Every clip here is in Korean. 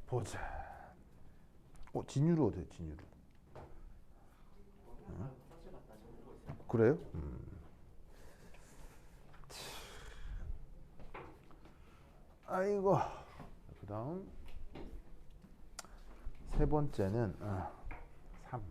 보자. 진유로 어때요? 진유로. 그래요? 아이고. 그 다음 세 번째는 3.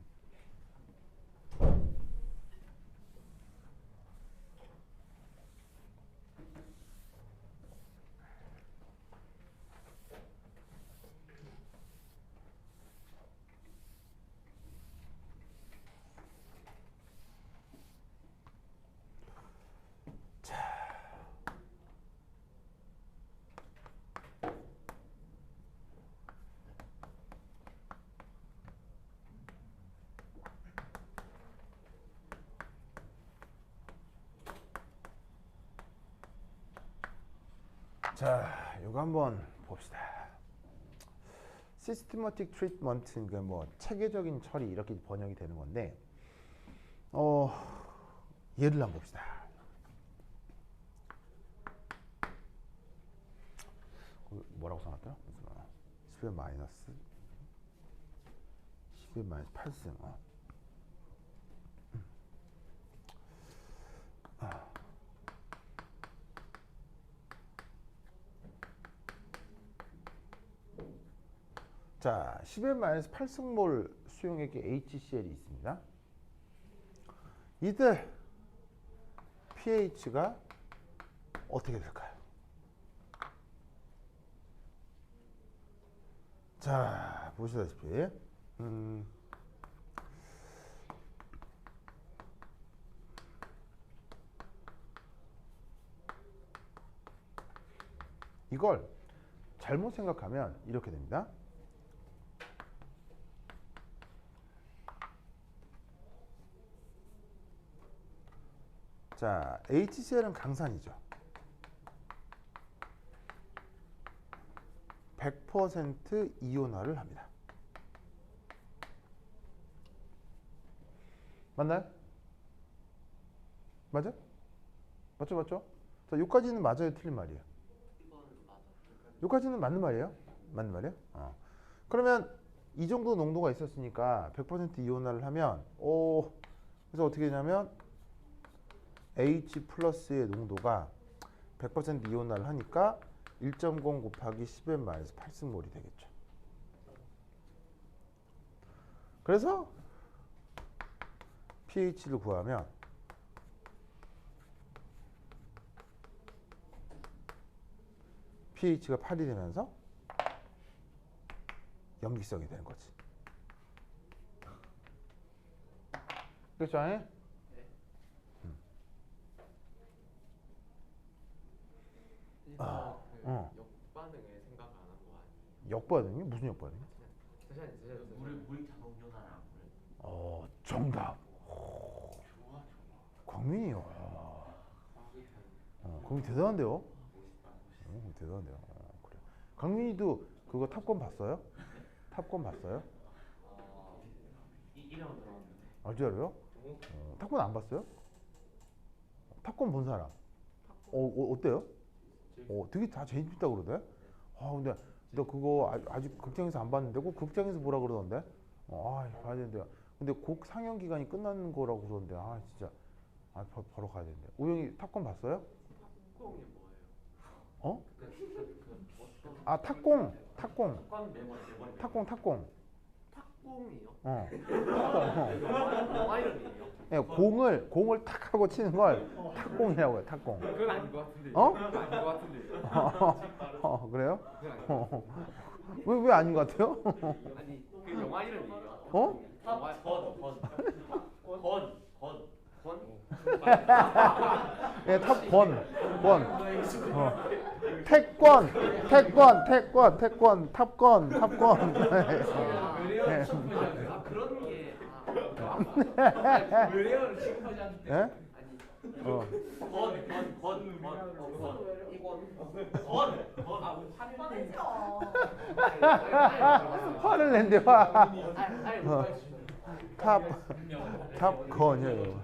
자, 이거 한번 봅시다. 시스테마틱 트리트먼트, 그러니까 뭐 체계적인 처리 이렇게 번역이 되는 건데, 예를 한번 봅시다. 뭐라고 써놨더라? 10의 마이너스 8승. 자, 10의 마이너스 8승몰 수용액의 HCl이 있습니다. 이때 pH가 어떻게 될까요? 자, 보시다시피 이걸 잘못 생각하면 이렇게 됩니다. 자, HCl은 강산이죠. 100% 이온화를 합니다. 맞나요? 맞아? 맞죠? 자, 여기까지는 맞아요, 틀린 말이에요? 여기까지는 맞는 말이에요? 맞는 말이에요? 그러면 이 정도 농도가 있었으니까 100% 이온화를 하면 그래서 어떻게 되냐면 H 플러스의 농도가 100% 이온화를 하니까 1.0 곱하기 10의 마이너스 8승몰이 되겠죠. 그래서 pH를 구하면 pH가 8이 되면서 염기성이 되는 거지. 그렇죠? 네. 역반응을 생각 안 한 거 아니에요? 역반응이? 무슨 역반응이? 물 자동 이온화를 정답. 광민이요. 광민 대단한데요? 대단한데요. 그래. 강민이도 그거 탑건 봤어요? 탑건 봤어요? 이름은 들어봤는데. 알죠? 탑건 안 봤어요? 탑건 본 사람? 어때요? 되게 다 재밌다 그러대. 근데 너 그거 아직 극장에서 안 봤는데 꼭 극장에서 보라 그러던데. 봐야 되는데. 근데 곡 상영 기간이 끝나는 거라고 그러던데. 진짜. 바로 가야 되는데. 우영이 탑건 봤어요? 탁공이 뭐예요? 탁공. 탁건 매번. 탁공. 탁공이요? 영화 이름이에요? 네, 공을 탁 하고 치는 걸 탁공이라고 해요. 탁공. 그건 아닌 것 같은데. 그건 아닌 것 같은데. 그래요? 왜 아닌 것 같아요? 아니 그 영화 이름이에요. 예, 탑권. 태권, 탑권. 그런 게 의뢰어를 취급하지 않기 예? 화를 낸대, 화. 탑건이에요.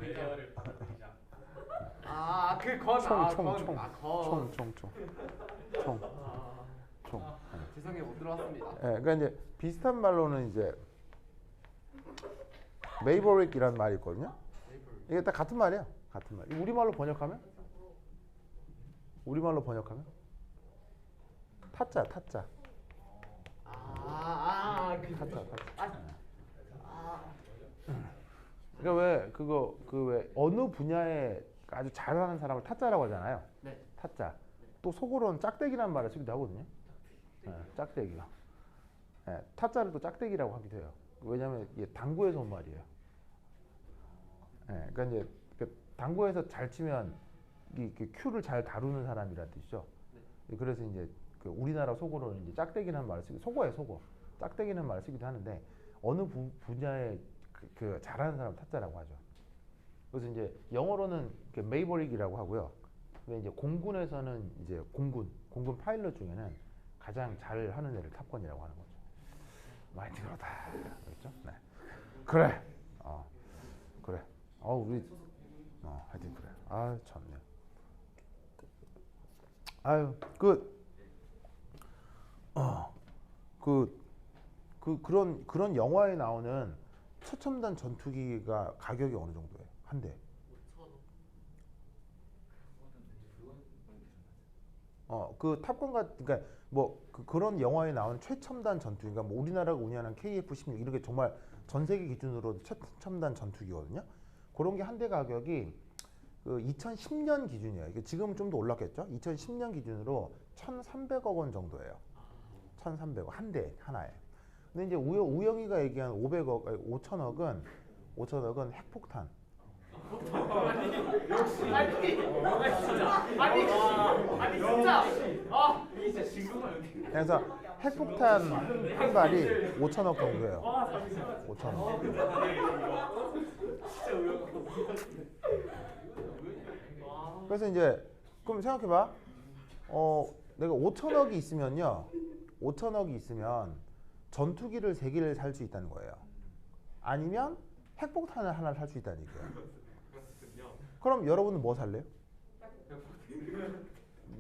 총. 죄송해요 못 들어왔습니다. 그러니까 이제 비슷한 말로는 이제 메이버릭이라는 말이 있거든요. 이게 다 같은 말이야. 같은 말. 우리말로 번역하면? 타짜. 타짜. 그러니까 왜 그거 그 왜 어느 분야에 아주 잘하는 사람을 타짜라고 하잖아요. 네. 타짜. 또 속으로는 짝대기라는 말을 쓰기도 하거든요. 짝대기가. 타짜를 또 짝대기라고 하기도 해요. 왜냐하면 이게 당구에서 온 말이에요. 그러니까 이제 그 당구에서 잘 치면 이 큐를 잘 다루는 사람이라는 뜻이죠. 그래서 이제 그 우리나라 속어로는 이제 짝대기라는 말을 쓰기 속어예요, 속어. 짝대기라는 말을 쓰기도 하는데 어느 분야에 그 잘하는 사람 타짜라고 하죠. 그래서 이제 영어로는 메이버릭이라고 하고요. 근데 이제 공군에서는 이제 공군 파일럿 중에는 가장 잘하는 애를 탑건이라고 하는 거죠. 많이 들어다, 그렇죠? 네. 그래. 그래. 우리 하여튼 그래. 참네. 그런 영화에 나오는 최첨단 전투기가 가격이 어느 정도예요? 한 대. 그 탑건 그러니까 그런 영화에 나오는 최첨단 전투기가 뭐 우리나라가 운영하는 KF-16 이렇게 정말 전 세계 기준으로 최첨단 전투기거든요. 그런 게 한 대 가격이 그 2010년 기준이에요. 이게 지금은 좀 더 올랐겠죠? 2010년 기준으로 1,300억 원 정도예요. 1,300억 한 대 하나에. 근데 이제 우영이가 얘기한 5천억은 핵폭탄. 아니 진짜 이제 친구가 그래서 핵폭탄 한 발이 5천억 정도예요. 5천억. 그래서 이제 그럼 생각해봐. 내가 5천억이 있으면요. 5천억이 있으면 전투기를 3개를 살 수 있다는 거예요. 아니면 핵폭탄을 하나를 살 수 있다는 얘기예요. 그럼 여러분은 뭐 살래요?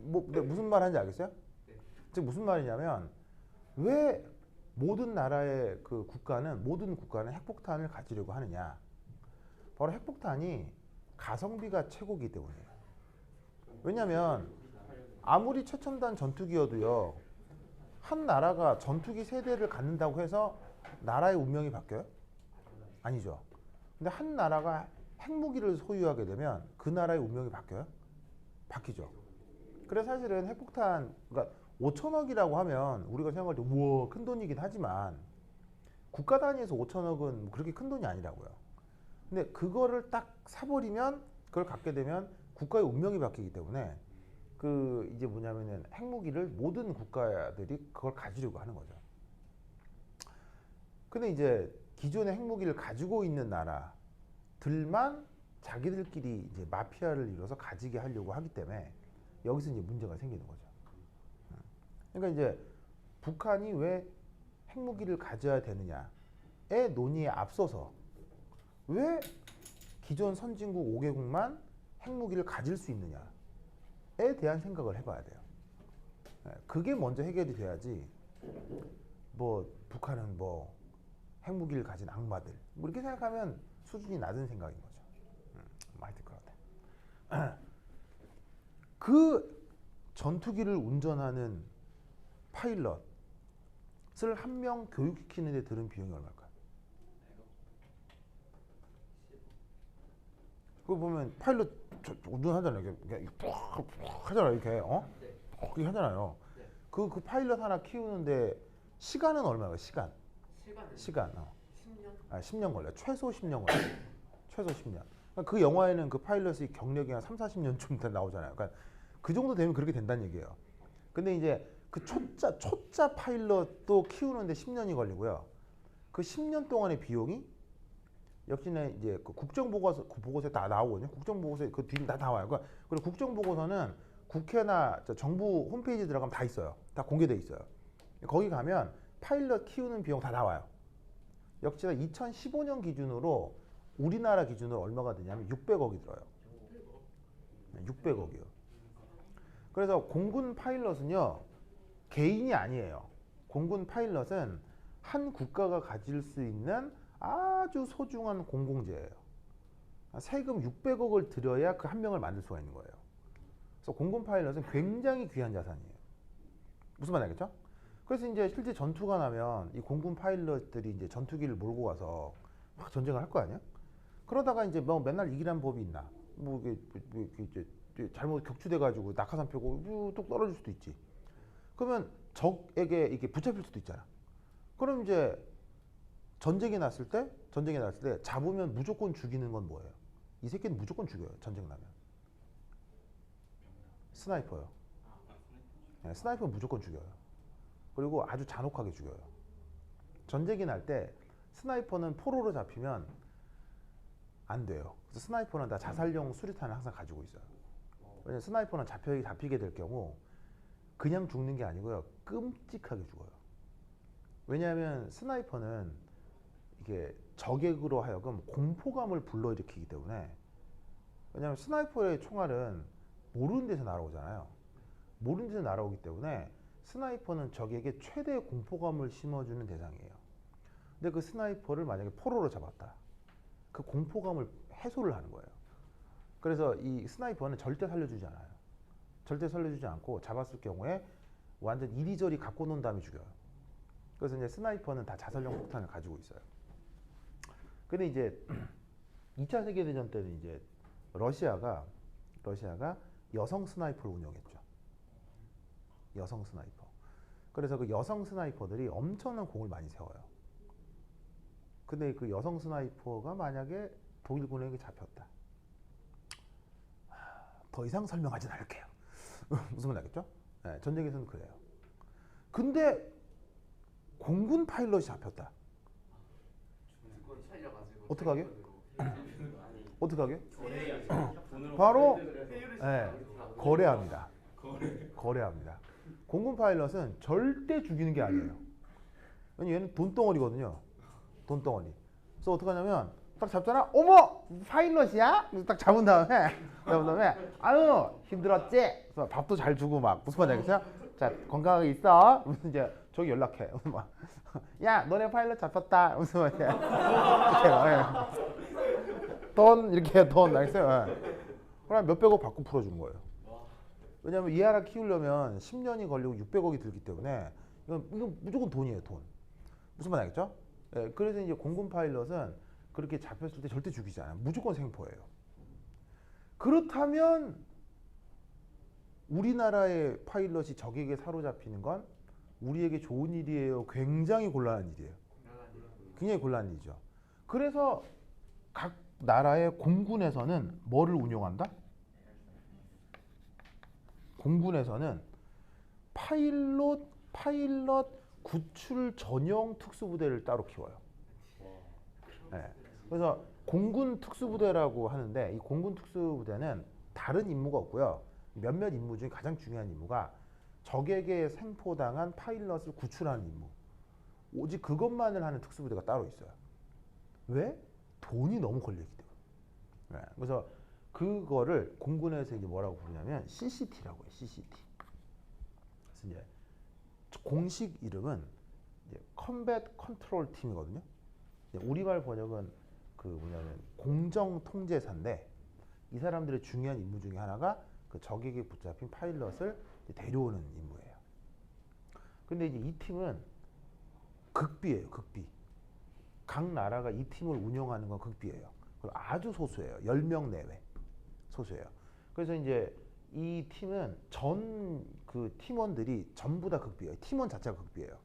내가 무슨 말 하는지 알겠어요? 즉 무슨 말이냐면 왜 모든 나라의 모든 국가는 핵폭탄을 가지려고 하느냐? 바로 핵폭탄이 가성비가 최고이기 때문이에요. 왜냐하면 아무리 최첨단 전투기여도요. 한 나라가 전투기 세대를 갖는다고 해서 나라의 운명이 바뀌어요? 아니죠. 근데 한 나라가 핵무기를 소유하게 되면 그 나라의 운명이 바뀌어요? 바뀌죠. 그래서 사실은 핵폭탄, 그러니까 5천억이라고 하면 우리가 생각할 때 우와 큰 돈이긴 하지만 국가 단위에서 5천억은 그렇게 큰 돈이 아니라고요. 근데 그거를 딱 사버리면 그걸 갖게 되면 국가의 운명이 바뀌기 때문에 이제 뭐냐면은 핵무기를 모든 국가들이 그걸 가지려고 하는 거죠. 근데 이제 기존의 핵무기를 가지고 있는 나라들만 자기들끼리 이제 마피아를 이뤄서 가지게 하려고 하기 때문에 여기서 이제 문제가 생기는 거죠. 그러니까 이제 북한이 왜 핵무기를 가져야 되느냐의 논의에 앞서서 왜 기존 선진국 5개국만 핵무기를 가질 수 있느냐에 대한 생각을 해봐야 돼요. 그게 먼저 해결이 돼야지 북한은 핵무기를 가진 악마들 이렇게 생각하면 수준이 낮은 생각인 거죠. 많이 들 것 같아. 그 전투기를 운전하는 파일럿을 한 명 교육시키는 데 드는 비용이 얼마일까요? 그거 보면 파일럿 운전하잖아요. 이렇게 푹 하잖아요. 이렇게 그렇게 하잖아요. 그 파일럿 하나 키우는데 시간은 얼마예요? 시간. 10년? 10년 걸려요. 최소 10년 걸려요. 최소 10년. 그러니까 그 영화에는 그 파일럿의 경력이 한 3, 40년쯤 나오잖아요. 그러니까 그 정도 되면 그렇게 된다는 얘기예요. 근데 이제 그 초짜 파일럿도 키우는데 10년이 걸리고요. 그 10년 동안의 비용이 역시나 이제 그 국정보고서에 다 나오거든요. 국정보고서에 그 뒤에 다 나와요. 그리고 국정보고서는 국회나 정부 홈페이지 들어가면 다 있어요. 다 공개돼 있어요. 거기 가면 파일럿 키우는 비용 다 나와요. 역시나 2015년 기준으로 우리나라 기준으로 얼마가 되냐면 600억이 들어요. 600억이요. 그래서 공군 파일럿은요 개인이 아니에요. 공군 파일럿은 한 국가가 가질 수 있는 아주 소중한 공공재예요. 세금 600억을 들여야 그 한 명을 만들 수가 있는 거예요. 그래서 공군 파일럿은 굉장히 귀한 자산이에요. 무슨 말인지 알겠죠? 그래서 이제 실제 전투가 나면 이 공군 파일럿들이 이제 전투기를 몰고 가서 막 전쟁을 할 거 아니야? 그러다가 이제 뭐 맨날 이기라는 법이 있나? 뭐 이게 이제 잘못 격추돼가지고 낙하산 펴고 뚝 떨어질 수도 있지. 그러면 적에게 이게 붙잡힐 수도 있잖아. 그럼 이제 전쟁이 났을 때 잡으면 무조건 죽이는 건 뭐예요? 이 새끼는 무조건 죽여요. 전쟁 나면. 스나이퍼요. 네, 스나이퍼는 무조건 죽여요. 그리고 아주 잔혹하게 죽여요. 전쟁이 날 때 스나이퍼는 포로로 잡히면 안 돼요. 그래서 스나이퍼는 다 자살용 수류탄을 항상 가지고 있어요. 왜냐면 스나이퍼는 잡히게 될 경우 그냥 죽는 게 아니고요. 끔찍하게 죽어요. 왜냐하면 스나이퍼는 이게 적액으로 하여금 공포감을 불러일으키기 때문에, 왜냐하면 스나이퍼의 총알은 모르는 데서 날아오잖아요. 모르는 데서 날아오기 때문에 스나이퍼는 적에게 최대 공포감을 심어주는 대상이에요. 근데 그 스나이퍼를 만약에 포로로 잡았다. 그 공포감을 해소를 하는 거예요. 그래서 이 스나이퍼는 절대 살려주지 않아요. 절대 살려주지 않고 잡았을 경우에 완전 이리저리 갖고 논 다음에 죽여요. 그래서 이제 스나이퍼는 다 자살용 폭탄을 가지고 있어요. 근데 이제 2차 세계대전 때는 이제 러시아가 여성 스나이퍼를 운영했죠. 여성 스나이퍼. 그래서 그 여성 스나이퍼들이 엄청난 공을 많이 세워요. 근데 그 여성 스나이퍼가 만약에 독일군에게 잡혔다. 더 이상 설명하진 않을게요. 무슨 말 알겠죠? 네, 전쟁에서는 그래요. 근데 공군 파일럿이 잡혔다. 어떡하게? 어떡하게? 바로 거래합니다. 거래합니다. 공군 파일럿은 절대 죽이는 게 아니에요. 왜냐면 얘는 돈덩어리거든요. 돈덩어리. 그래서 어떡하냐면 딱 잡잖아. 어머! 파일럿이야? 딱 잡은 다음에 아유 힘들었지? 그래서 밥도 잘 주고 막 무슨 말인지 알겠어요? 자 건강하게 있어. 무슨 이제 저기 연락해. 막 야 너네 파일럿 잡혔다. 무슨 말이야? 돈 이렇게 해요. 돈 알겠어요? 그럼 몇백억 받고 풀어주는 거예요. 왜냐하면 이 하나 키우려면 10년이 걸리고 600억이 들기 때문에 이건 무조건 돈이에요. 돈. 무슨 말 알겠죠? 예, 그래서 이제 공군 파일럿은 그렇게 잡혔을 때 절대 죽이지 않아요. 무조건 생포예요. 그렇다면 우리나라의 파일럿이 적에게 사로잡히는 건 우리에게 좋은 일이에요. 굉장히 곤란한 일이에요. 굉장히 곤란한 일이죠. 그래서 각 나라의 공군에서는 뭐를 운용한다? 공군에서는 파일럿 구출 전용 특수부대를 따로 키워요. 네. 그래서 공군 특수부대라고 하는데 이 공군 특수부대는 다른 임무가 없고요. 몇몇 임무 중에 가장 중요한 임무가 적에게 생포당한 파일럿을 구출하는 임무. 오직 그것만을 하는 특수부대가 따로 있어요. 왜? 돈이 너무 걸리기 때문에. 네. 그래서 그거를 공군에서 이제 뭐라고 부르냐면 CCT라고 해요. CCT. 그래서 이제 공식 이름은 이제 컴뱃 컨트롤 팀이거든요. 우리말 번역은 그 뭐냐면 공정 통제사인데 이 사람들의 중요한 임무 중에 하나가 그 적에게 붙잡힌 파일럿을 데려오는 임무예요. 근데 이제 이 팀은 극비예요. 극비. 각 나라가 이 팀을 운영하는 건 극비예요. 그리고 아주 소수예요. 10명 내외. 소수예요. 그래서 이제 이 팀은 전 그 팀원들이 전부 다 극비예요. 팀원 자체가 극비예요.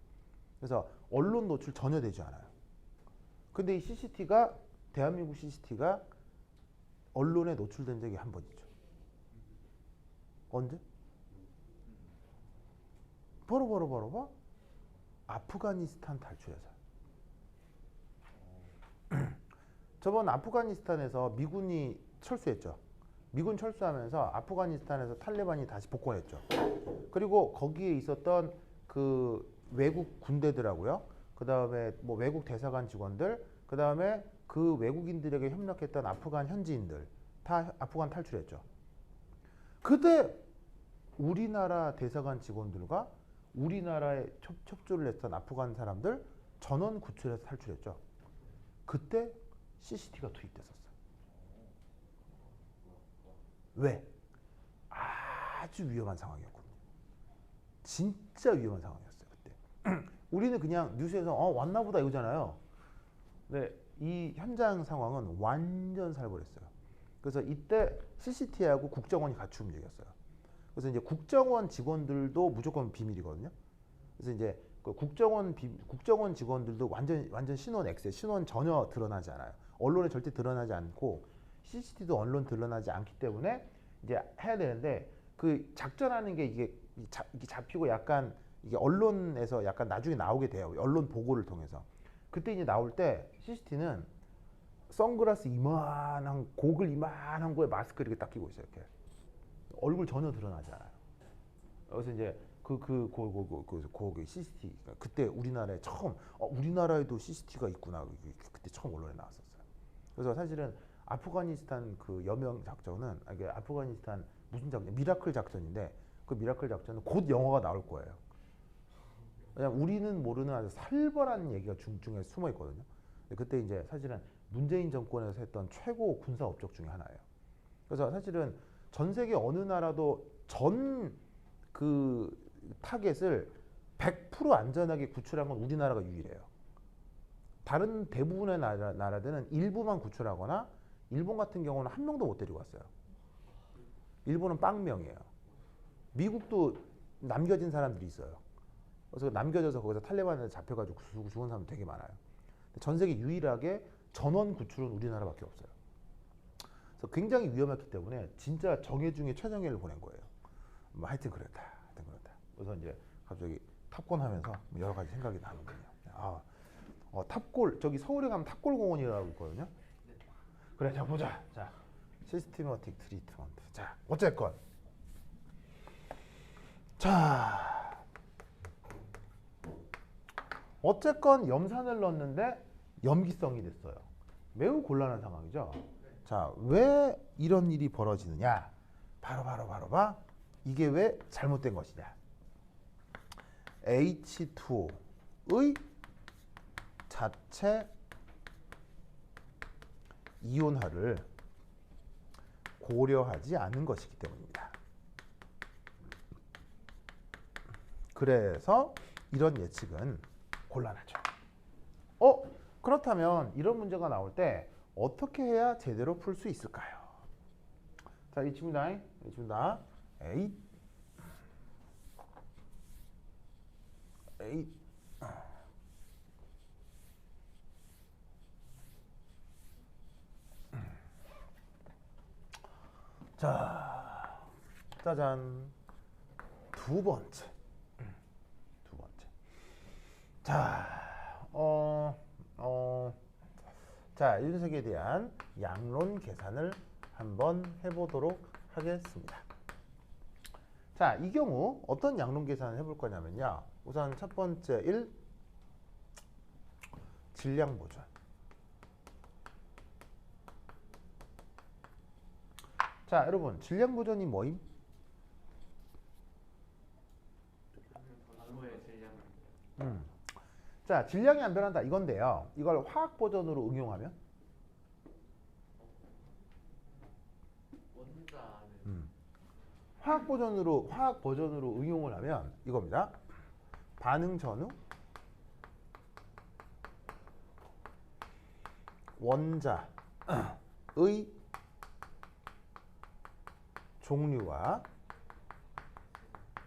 그래서 언론 노출 전혀 되지 않아요. 근데 이 CCT가 대한민국 CCT가 언론에 노출된 적이 한 번 있죠. 언제? 바로 아프가니스탄 탈출해서. 저번 아프가니스탄에서 미군이 철수했죠. 미군 철수하면서 아프가니스탄에서 탈레반이 다시 복권했죠. 그리고 거기에 있었던 그 외국 군대들하고요. 그 다음에 뭐 외국 대사관 직원들, 그 다음에 그 외국인들에게 협력했던 아프간 현지인들 다 아프간 탈출했죠. 그때 우리나라 대사관 직원들과 우리나라에 첩조를 했던 아프간 사람들 전원 구출해서 탈출했죠. 그때 CCT가 투입됐었어요. 왜? 아주 위험한 상황이었거든요. 진짜 위험한 상황이었어요 그때. 우리는 그냥 뉴스에서 왔나 보다 이거잖아요. 근데 이 현장 상황은 완전 살벌했어요. 그래서 이때 CCTV하고 국정원이 같이 움직였어요. 그래서 이제 국정원 직원들도 무조건 비밀이거든요. 그래서 이제 그 국정원 직원들도 완전 신원 X에 신원 전혀 드러나지 않아요. 언론에 절대 드러나지 않고 CCTV도 언론 드러나지 않기 때문에 이제 해야 되는데 그 작전하는 게 이게 잡히고 약간 이게 언론에서 약간 나중에 나오게 돼요. 언론 보고를 통해서. 그때 이제 나올 때 CCTV는 선글라스 이만한 고글 이만한 거에 마스크 이렇게 딱 끼고 있어요. 이렇게 얼굴 전혀 드러나지 않아요. 그래서 이제 그 CCTV 그때 우리나라에 처음 우리나라에도 CCTV가 있구나 그때 처음 언론에 나왔었어요. 그래서 사실은 아프가니스탄 그 여명 작전은 이게 아프가니스탄 무슨 작전 미라클 작전인데 그 미라클 작전은 곧 영화가 나올 거예요. 왜냐면 우리는 모르는 아주 살벌한 얘기가 중중에 숨어 있거든요. 그때 이제 사실은 문재인 정권에서 했던 최고 군사 업적 중에 하나예요. 그래서 사실은 전 세계 어느 나라도 전 그 타겟을 100% 안전하게 구출한 건 우리나라가 유일해요. 다른 대부분의 나라들은 일부만 구출하거나 일본 같은 경우는 한 명도 못 데리고 왔어요. 일본은 빵명이에요. 미국도 남겨진 사람들이 있어요. 그래서 남겨져서 거기서 탈레반에 잡혀가지고 죽은 사람 되게 많아요. 전 세계 유일하게 전원 구출은 우리나라밖에 없어요. 그래서 굉장히 위험했기 때문에 진짜 정예 중에 최정예를 보낸 거예요. 뭐 하여튼 그렇다. 그래서 이제 갑자기 탑골 하면서 여러 가지 생각이 나는군요. 탑골 저기 서울에 가면 탑골 공원이라고 있거든요. 그래, 자 보자. 자, 시스테마틱 트리트먼트. 자, 어쨌건 염산을 넣었는데 염기성이 됐어요. 매우 곤란한 상황이죠. 자, 왜 이런 일이 벌어지느냐? 바로 이게 왜 잘못된 것이냐? H2O의 자체 이온화를 고려하지 않은 것이기 때문입니다. 그래서 이런 예측은 곤란하죠. 그렇다면 이런 문제가 나올 때 어떻게 해야 제대로 풀 수 있을까요? 자, 이 친구다. 자, 짜잔. 두 번째. 자, 윤석에 대한 양론 계산을 한번 해보도록 하겠습니다. 자, 이 경우 어떤 양론 계산을 해볼 거냐면요. 우선 첫 번째 1. 질량 보존. 자, 여러분, 질량 보존이 뭐임? 자, 질량이 안 변한다 이건데요. 이걸 화학 버전으로 응용하면 화학 버전으로 응용을 하면 이겁니다. 반응 전후 원자의 종류와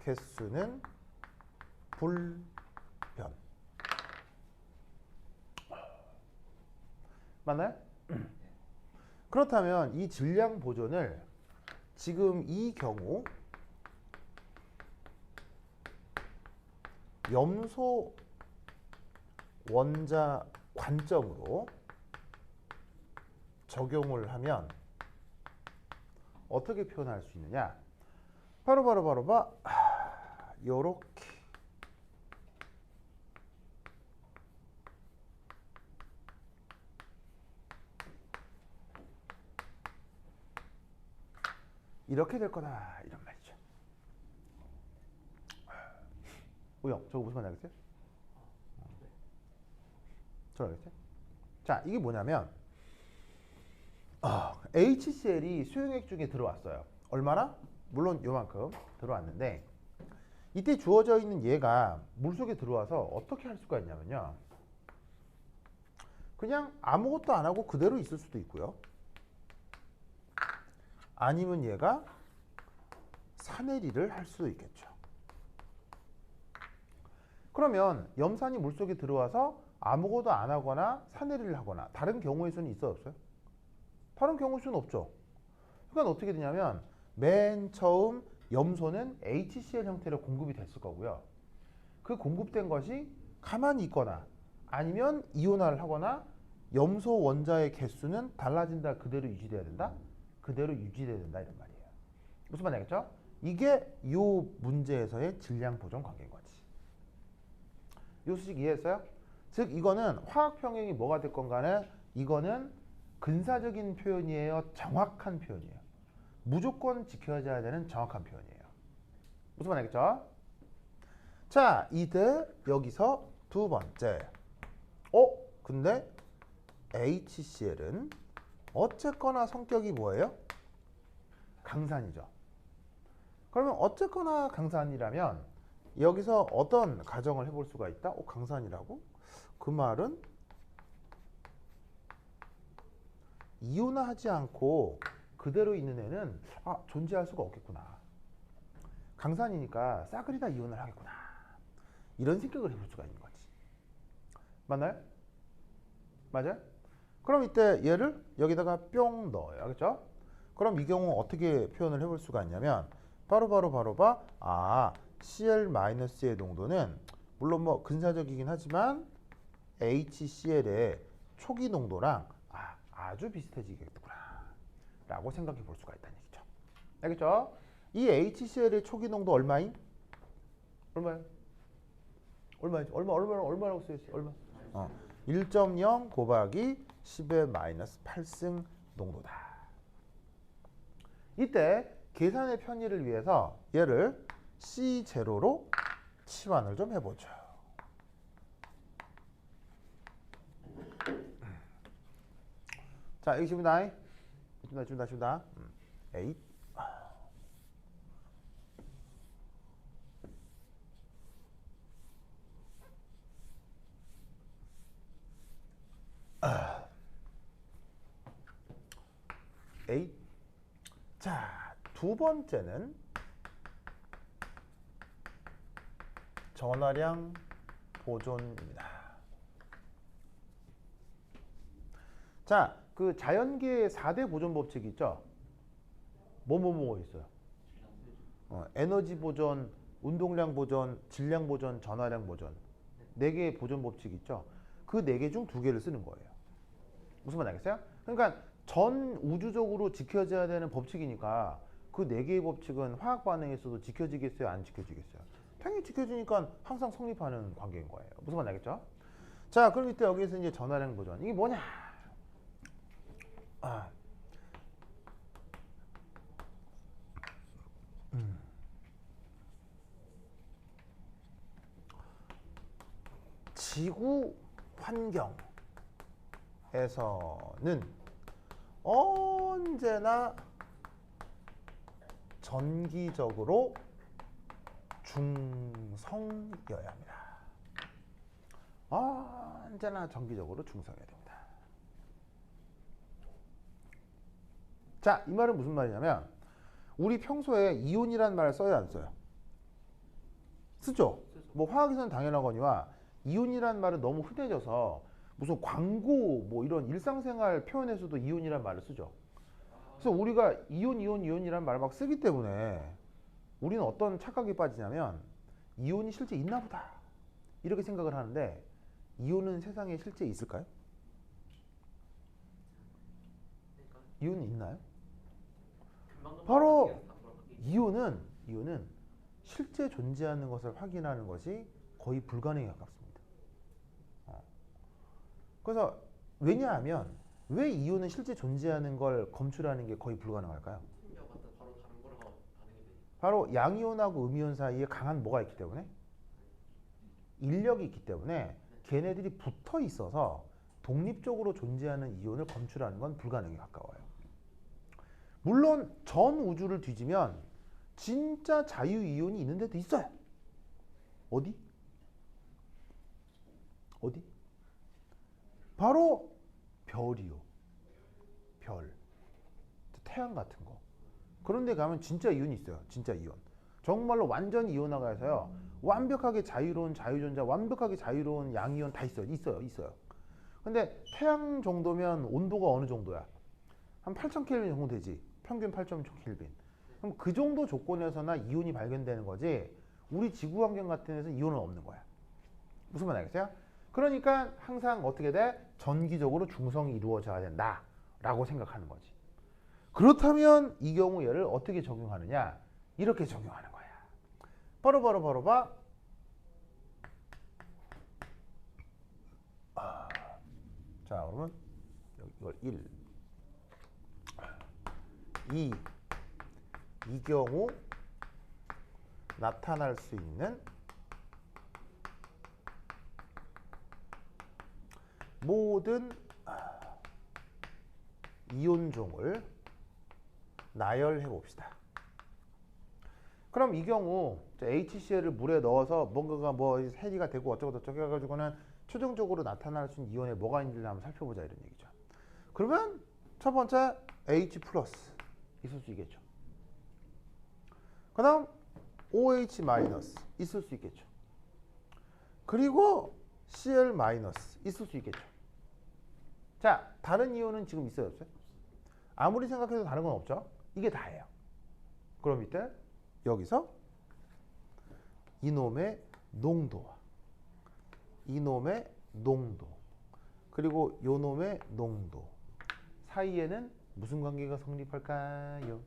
개수는 불변. 맞나요? 그렇다면 이 질량 보존을 지금 이 경우 염소 원자 관점으로 적용을 하면 어떻게 표현할 수 있느냐? 바로 요렇게 이렇게 될 거다 이런 말이죠. 우영, 저거 무슨 말인지 알겠어요? 저 알겠어요? 자, 이게 뭐냐면 HCl이 수용액 중에 들어왔어요. 얼마나? 물론 요만큼 들어왔는데 이때 주어져 있는 얘가 물속에 들어와서 어떻게 할 수가 있냐면요. 그냥 아무것도 안 하고 그대로 있을 수도 있고요. 아니면 얘가 산해리를 할 수도 있겠죠. 그러면 염산이 물속에 들어와서 아무것도 안 하거나 산해리를 하거나 다른 경우의 수는 있어요, 없어요? 다른 경우의 수는 없죠. 그러니까 어떻게 되냐면 맨 처음 염소는 HCl 형태로 공급이 됐을 거고요. 그 공급된 것이 가만히 있거나 아니면 이온화를 하거나 염소 원자의 개수는 달라진다, 그대로 유지돼야 된다? 그대로 유지돼야 된다, 이런 말이에요. 무슨 말인지 알겠죠? 이게 이 문제에서의 질량 보존 관계인 거지. 이 수식 이해했어요? 즉 이거는 화학 평형이 뭐가 됐건 간에 이거는 근사적인 표현이에요, 정확한 표현이에요. 무조건 지켜져야 되는 정확한 표현이에요. 무슨 말 알겠죠? 자, 이제 여기서 두 번째. 근데 HCl은 어쨌거나 성격이 뭐예요? 강산이죠. 그러면 어쨌거나 강산이라면 여기서 어떤 가정을 해볼 수가 있다? 강산이라고? 그 말은 이온화하지 않고 그대로 있는 애는 존재할 수가 없겠구나. 강산이니까 싸그리다 이온을 하겠구나. 이런 생각을 해볼 수가 있는 거지. 맞나요? 맞아요? 그럼 이때 얘를 여기다가 뿅 넣어요. 알겠죠? 그럼 이 경우 어떻게 표현을 해볼 수가 있냐면 바로 Cl-의 농도는 물론 뭐 근사적이긴 하지만 HCl의 초기 농도랑 아주 비슷해지겠구나 라고 생각해 볼 수가 있다는 얘기죠. 알겠죠? 이 HCl의 초기 농도 얼마임? 얼마요? 얼마라고 쓰여있어요? 얼마? 1.0 곱하기 10의 마이너스 8승 농도다. 이때 계산의 편의를 위해서 얘를 C0로 치환을 좀 해보죠. 자, 여기 지금다. 지금다. 8. 자, 두 번째는 전화량 보존입니다. 자, 그 자연계의 4대 보존 법칙이 있죠? 뭐 있어요? 에너지 보존, 운동량 보존, 질량 보존, 전화량 보존. 4개의 보존 법칙이 있죠? 그 4개 중 2개를 쓰는 거예요. 무슨 말 알겠어요? 그러니까 전 우주적으로 지켜져야 되는 법칙이니까 그 4개의 법칙은 화학 반응에서도 지켜지겠어요? 안 지켜지겠어요? 당연히 지켜지니까 항상 성립하는 관계인 거예요. 무슨 말 알겠죠? 자, 그럼 이때 여기서 이제 전화량 보존. 이게 뭐냐? 지구 환경에서는 언제나 전기적으로 중성이어야 합니다. 언제나 전기적으로 중성이어야 됩니다. 자, 이 말은 무슨 말이냐면 우리 평소에 이온이라는 말을 써야 안 써요? 쓰죠? 뭐 화학에서는 당연하거니와 이온이라는 말은 너무 흔해져서 무슨 광고 뭐 이런 일상생활 표현에서도 이온이라는 말을 쓰죠. 그래서 우리가 이온이라는 말을 막 쓰기 때문에 우리는 어떤 착각에 빠지냐면 이온이 실제 있나 보다 이렇게 생각을 하는데 이온은 세상에 실제 있을까요? 이온이 있나요? 바로 이온은 실제 존재하는 것을 확인하는 것이 거의 불가능에 가깝습니다. 그래서 왜냐하면 왜 이온은 실제 존재하는 걸 검출하는 게 거의 불가능할까요? 바로 양이온하고 음이온 사이에 강한 뭐가 있기 때문에? 인력이 있기 때문에 걔네들이 붙어 있어서 독립적으로 존재하는 이온을 검출하는 건 불가능에 가까워요. 물론 전 우주를 뒤지면 진짜 자유 이온이 있는 데도 있어요. 어디? 어디? 바로 별이요. 별. 태양 같은 거. 그런 데 가면 진짜 이온이 있어요. 진짜 이온. 정말로 완전 이온화가해서요. 완벽하게 자유로운 자유전자, 완벽하게 자유로운 양이온 다 있어요. 있어요. 근데 태양 정도면 온도가 어느 정도야? 한 8000켈빈 정도 되지. 평균 8000켈빈. 그럼 그 정도 조건에서나 이온이 발견되는 거지. 우리 지구 환경 같은 데서 이온은 없는 거야. 무슨 말 알겠어요? 그러니까 항상 어떻게 돼? 전기적으로 중성이 이루어져야 된다 라고 생각하는 거지. 그렇다면 이 경우 얘를 어떻게 적용하느냐? 이렇게 적용하는 거야. 바로 봐. 자, 그러면 이걸 1, 2, 이 경우 나타날 수 있는 모든 이온종을 나열해 봅시다. 그럼 이 경우 HCl을 물에 넣어서 뭔가가 뭐 해리가 되고 어쩌고 저쩌고 해가지고는 최종적으로 나타날 수 있는 이온에 뭐가 있는지 한번 살펴보자 이런 얘기죠. 그러면 첫 번째 H 플러스 있을 수 있겠죠. 그 다음 OH 마이너스 있을 수 있겠죠. 그리고 Cl 마이너스 있을 수 있겠죠. 자, 다른 이온은 지금 있어요, 없어요? 아무리 생각해도 다른 건 없죠. 이게 다예요. 그럼 이때 여기서 이놈의 농도와 이놈의 농도 그리고 요놈의 농도 사이에는 무슨 관계가 성립할까요?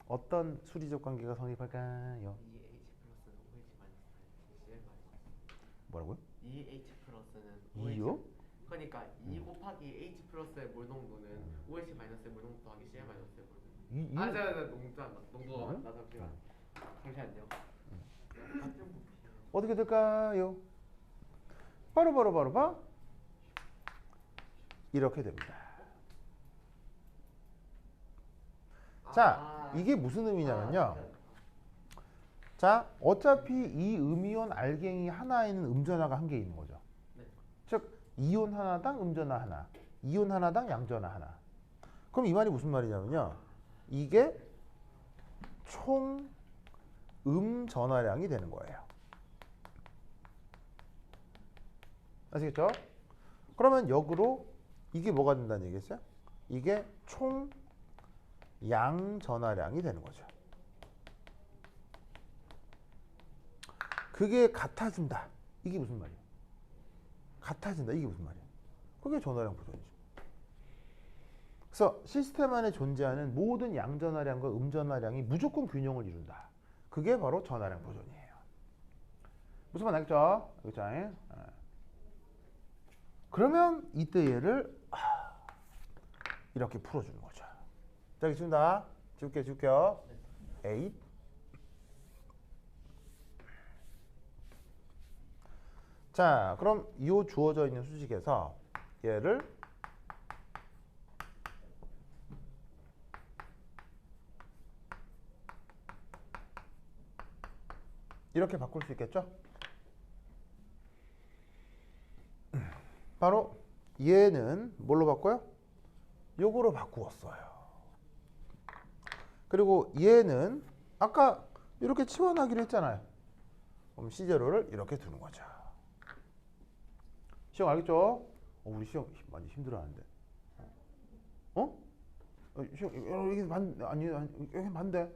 어떤 수리적 관계가 성립할까요? 뭐라고요? EH 플러스는 2요? 그러니까 2 곱하기 H 플러스의 물 농도는 OH 마이너스의 물 농도 더하기 Cl 마이너스의 물 농도. 농도가 맞나 잠시만. 잠시만요. 어떻게 될까요? 바로 봐. 이렇게 됩니다. 자, 이게 무슨 의미냐면요. 자, 어차피 이 음이온 알갱이 하나에는 음전하가 한 개 있는 거죠. 네. 즉 이온 하나당 음전하 하나, 이온 하나당 양전하 하나. 그럼 이 말이 무슨 말이냐면요. 이게 총 음전하량이 되는 거예요. 아시겠죠? 그러면 역으로 이게 뭐가 된다는 얘기겠어요? 이게 총 양전하량이 되는 거죠. 그게 같아진다. 이게 무슨 말이에요? 같아진다. 이게 무슨 말이에요? 그게 전하량 보존이죠. 그래서 시스템 안에 존재하는 모든 양전하량과 음전하량이 무조건 균형을 이룬다. 그게 바로 전하량 보존이에요. 무슨 말 알겠죠? 알겠죠? 그러면 이때 얘를 이렇게 풀어주는 거죠. 자, 알겠습니다. 지울게요. 8. 자, 그럼 이 주어져 있는 수식에서 얘를 이렇게 바꿀 수 있겠죠? 바로 얘는 뭘로 바꿔요? 요거로 바꾸었어요. 그리고 얘는 아까 이렇게 치환하기로 했잖아요. 그럼 C제로를 이렇게 두는 거죠. 시영 알겠죠? 우리 시영 많이 힘들어하는데. 시영 이게 여기 반대.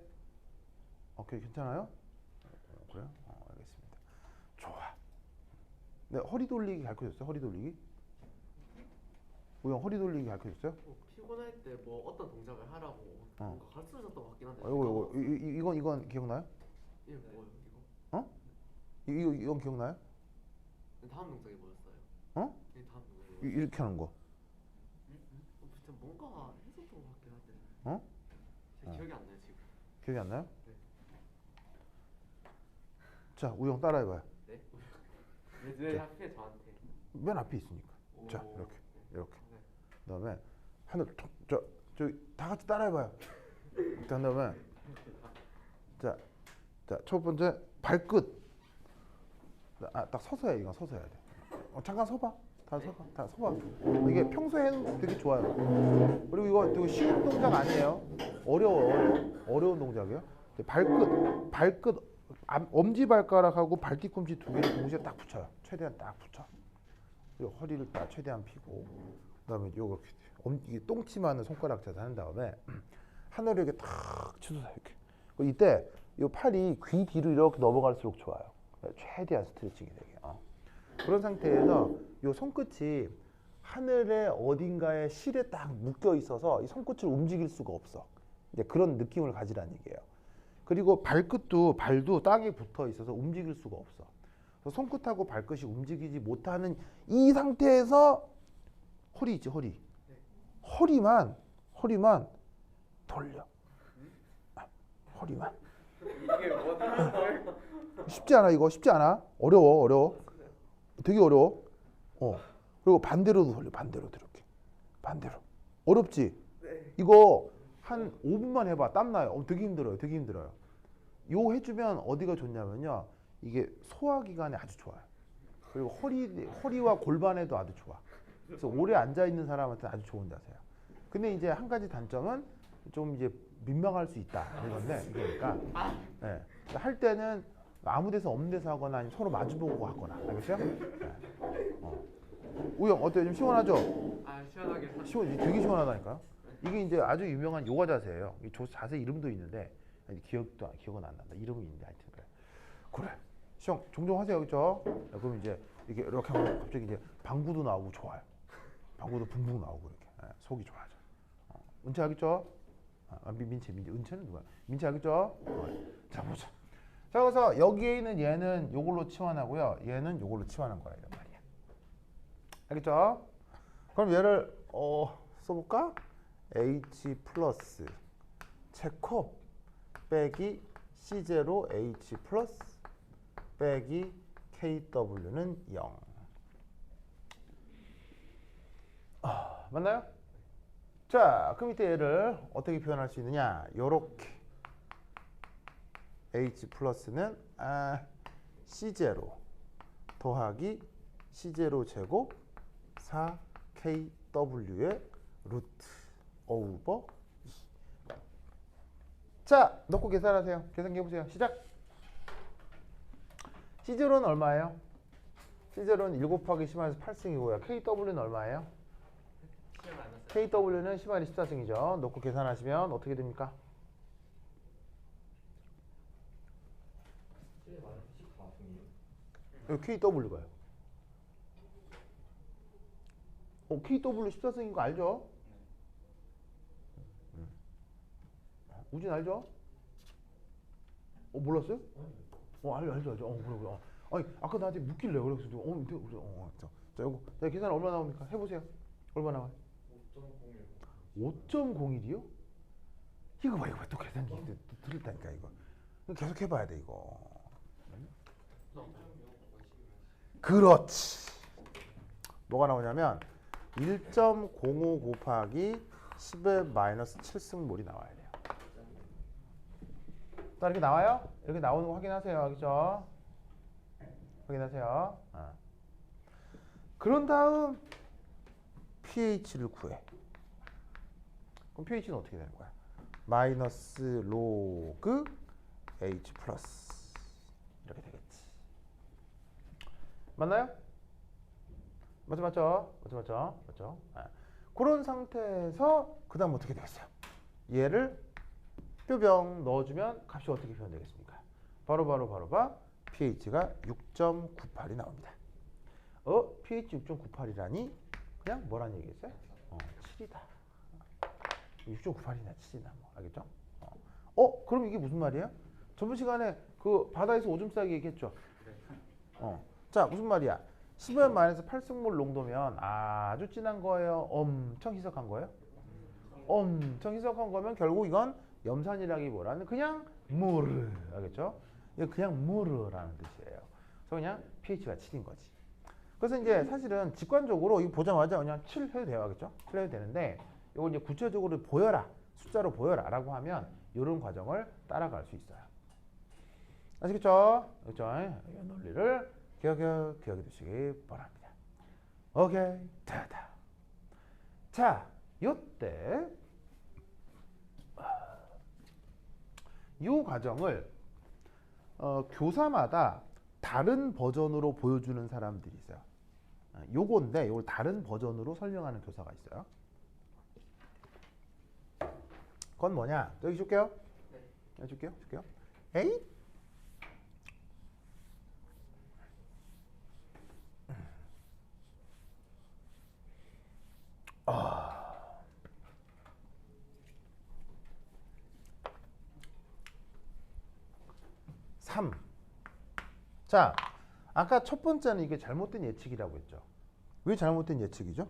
오케이, 괜찮아요? 그래요? 알겠습니다. 좋아. 네, 허리 돌리기 가르쳐줬어요? 허리 돌리기? 우영 허리 돌리기 가르쳐줬어요? 피곤할 때 뭐 어떤 동작을 하라고 뭔가 가르쳐줬던 것 같긴 한데. 이건 기억나요? 이게 뭐예요 이거? 이건 기억나요? 다음 동작이 뭐였어요? 이 다음 동작이 이렇게 하는 거. 진짜 뭔가 했었던 것 같긴 한데. 제 기억이 안 나요 지금. 기억이 안 나요? 네. 자, 우영 따라해봐요. 네. 왜 하필 저한테? 맨 앞에 있으니까. 자, 이렇게. 네. 그다음에 하늘 저다 같이 따라해봐요. 그다음에 자, 첫 번째 발끝. 딱 서서 해. 이거 서서 해야 돼. 잠깐 서봐. 다 서봐. 이게 평소에 해도 되게 좋아요. 그리고 이거 되게 쉬운 동작 아니에요. 어려운 동작이에요. 발끝, 엄지 발가락하고 발뒤꿈치 두 개를 동시에 딱 붙여요. 최대한 딱 붙여. 그리고 허리를 딱 최대한 펴고, 그다음에 요거 이게 똥침하는 손가락 자세 한 다음에 하늘을 이렇게 탁 치솟아 이렇게. 이때 이 팔이 귀 뒤로 이렇게 넘어갈수록 좋아요. 최대한 스트레칭이 되게. 그런 상태에서 이 손끝이 하늘의 어딘가에 실에 딱 묶여 있어서 이 손끝을 움직일 수가 없어. 이제 그런 느낌을 가지라는 얘기예요. 그리고 발도 땅에 붙어 있어서 움직일 수가 없어. 그래서 손끝하고 발끝이 움직이지 못하는 이 상태에서 허리 있지, 허리. 허리만 돌려. 허리만. 이게 뭐지? 쉽지 않아, 이거 쉽지 않아. 어려워. 되게 어려워. 그리고 반대로도 돌려. 반대로 이렇게. 반대로. 어렵지? 네. 이거 한 5분만 해봐. 땀나요. 되게 힘들어요. 요 해주면 어디가 좋냐면요. 이게 소화기관에 아주 좋아요. 그리고 허리와 골반에도 아주 좋아. 그래서 오래 앉아 있는 사람한테 아주 좋은 자세야. 근데 이제 한 가지 단점은 좀 이제 민망할 수 있다. 이건데 이거니까. 네. 할 때는 아무 데서 없는 데서 하거나 아니면 서로 마주보고 하거나. 알겠어요? 네. 우영 어때요? 좀 시원하죠? 시원하게. 되게 시원하다니까요. 이게 이제 아주 유명한 요가 자세예요. 이 자세 이름도 있는데 기억은 안 난다. 이름이 있는데 하여튼 그래. 시영 종종 하세요, 그렇죠? 그럼 이제 이렇게 하면 갑자기 이제 방구도 나오고 좋아요. 방구도 붕붕 나오고 이렇게 속이 좋아져. 은채 알겠죠? 민채 은채는 누구야? 민채 알겠죠? 자 보자. 자 그래서 여기에 있는 얘는 요걸로 치환하고요. 얘는 요걸로 치환한 거야 이런 말이야. 알겠죠? 그럼 얘를 써볼까? H 플러스 체코 빼기 C0 H 플러스 빼기 KW는 0. 맞나요? 자, 그 밑에 얘를 어떻게 표현할 수 있느냐? 요렇게 H 플러스는 C0 더하기 C0 제곱 4KW의 루트 오버 2. 자, 넣고 계산하세요. 계산기 해보세요. 시작. C0는 얼마예요? C0는 1 곱하기 10마이너스 8승이고요. KW는 얼마예요? KW는 10마이너스 14승이죠. 넣고 계산하시면 어떻게 됩니까? 여기 KW가요. KW 14승인 거 알죠? 우진 알죠? 몰랐어요? 알죠. 그래. 아니, 아까 나한테 묻길래 그래서 자, 이거 계산 얼마 나옵니까? 해보세요. 얼마 나와요? 5.01이요? 이거 봐. 또 계산기 들었다니까 이거. 계속 해봐야 돼 이거. 그렇지. 뭐가 나오냐면 1.05 곱하기 10의 마이너스 7승몰이 나와야 돼요. 자, 이렇게 나와요? 이렇게 나오는 거 확인하세요. 알겠죠? 확인하세요. 그런 다음 pH를 구해. 그럼 pH는 어떻게 되는 거야? 마이너스 로그 H 플러스 이렇게 되겠지. 맞나요? 맞죠? 그런 상태에서 그 다음 어떻게 되겠어요? 얘를 뾰병 넣어주면 값이 어떻게 표현되겠습니까? 바로 pH가 6.98이 나옵니다. pH 6.98이라니 그냥 뭐란 얘기겠어요? 7이다. 6.98이나 7이나 뭐 알겠죠? 그럼 이게 무슨 말이에요? 저번 시간에 그 바다에서 오줌 싸기 얘기했죠? 자, 무슨 말이야? 10의 마이너스 8승몰 농도면 아주 진한 거예요? 엄청 희석한 거예요? 엄청 희석한 거면 결국 이건 염산이라기보다는 그냥 무르. 알겠죠? 이거 그냥 무르라는 뜻이에요. 그래서 그냥 pH가 7인 거지. 그래서 이제 사실은 직관적으로 이거 보자마자 그냥 7 해도 되겠죠? 7 해도 되는데 이걸 이제 구체적으로 보여라, 숫자로 보여라라고 하면 이런 과정을 따라갈 수 있어요. 아시겠죠? 그렇죠? 이 논리를 기억해 두시기 바랍니다. 오케이, 됐다. 자, 요때 이 과정을 교사마다 다른 버전으로 보여주는 사람들이 있어요. 요건데 이걸 다른 버전으로 설명하는 교사가 있어요. 그건 뭐냐? 여기 줄게요. 네. 줄게요. 에이? 아. 3. 자, 아까 첫 번째는 이게 잘못된 예측이라고 했죠. 왜 잘못된 예측이죠?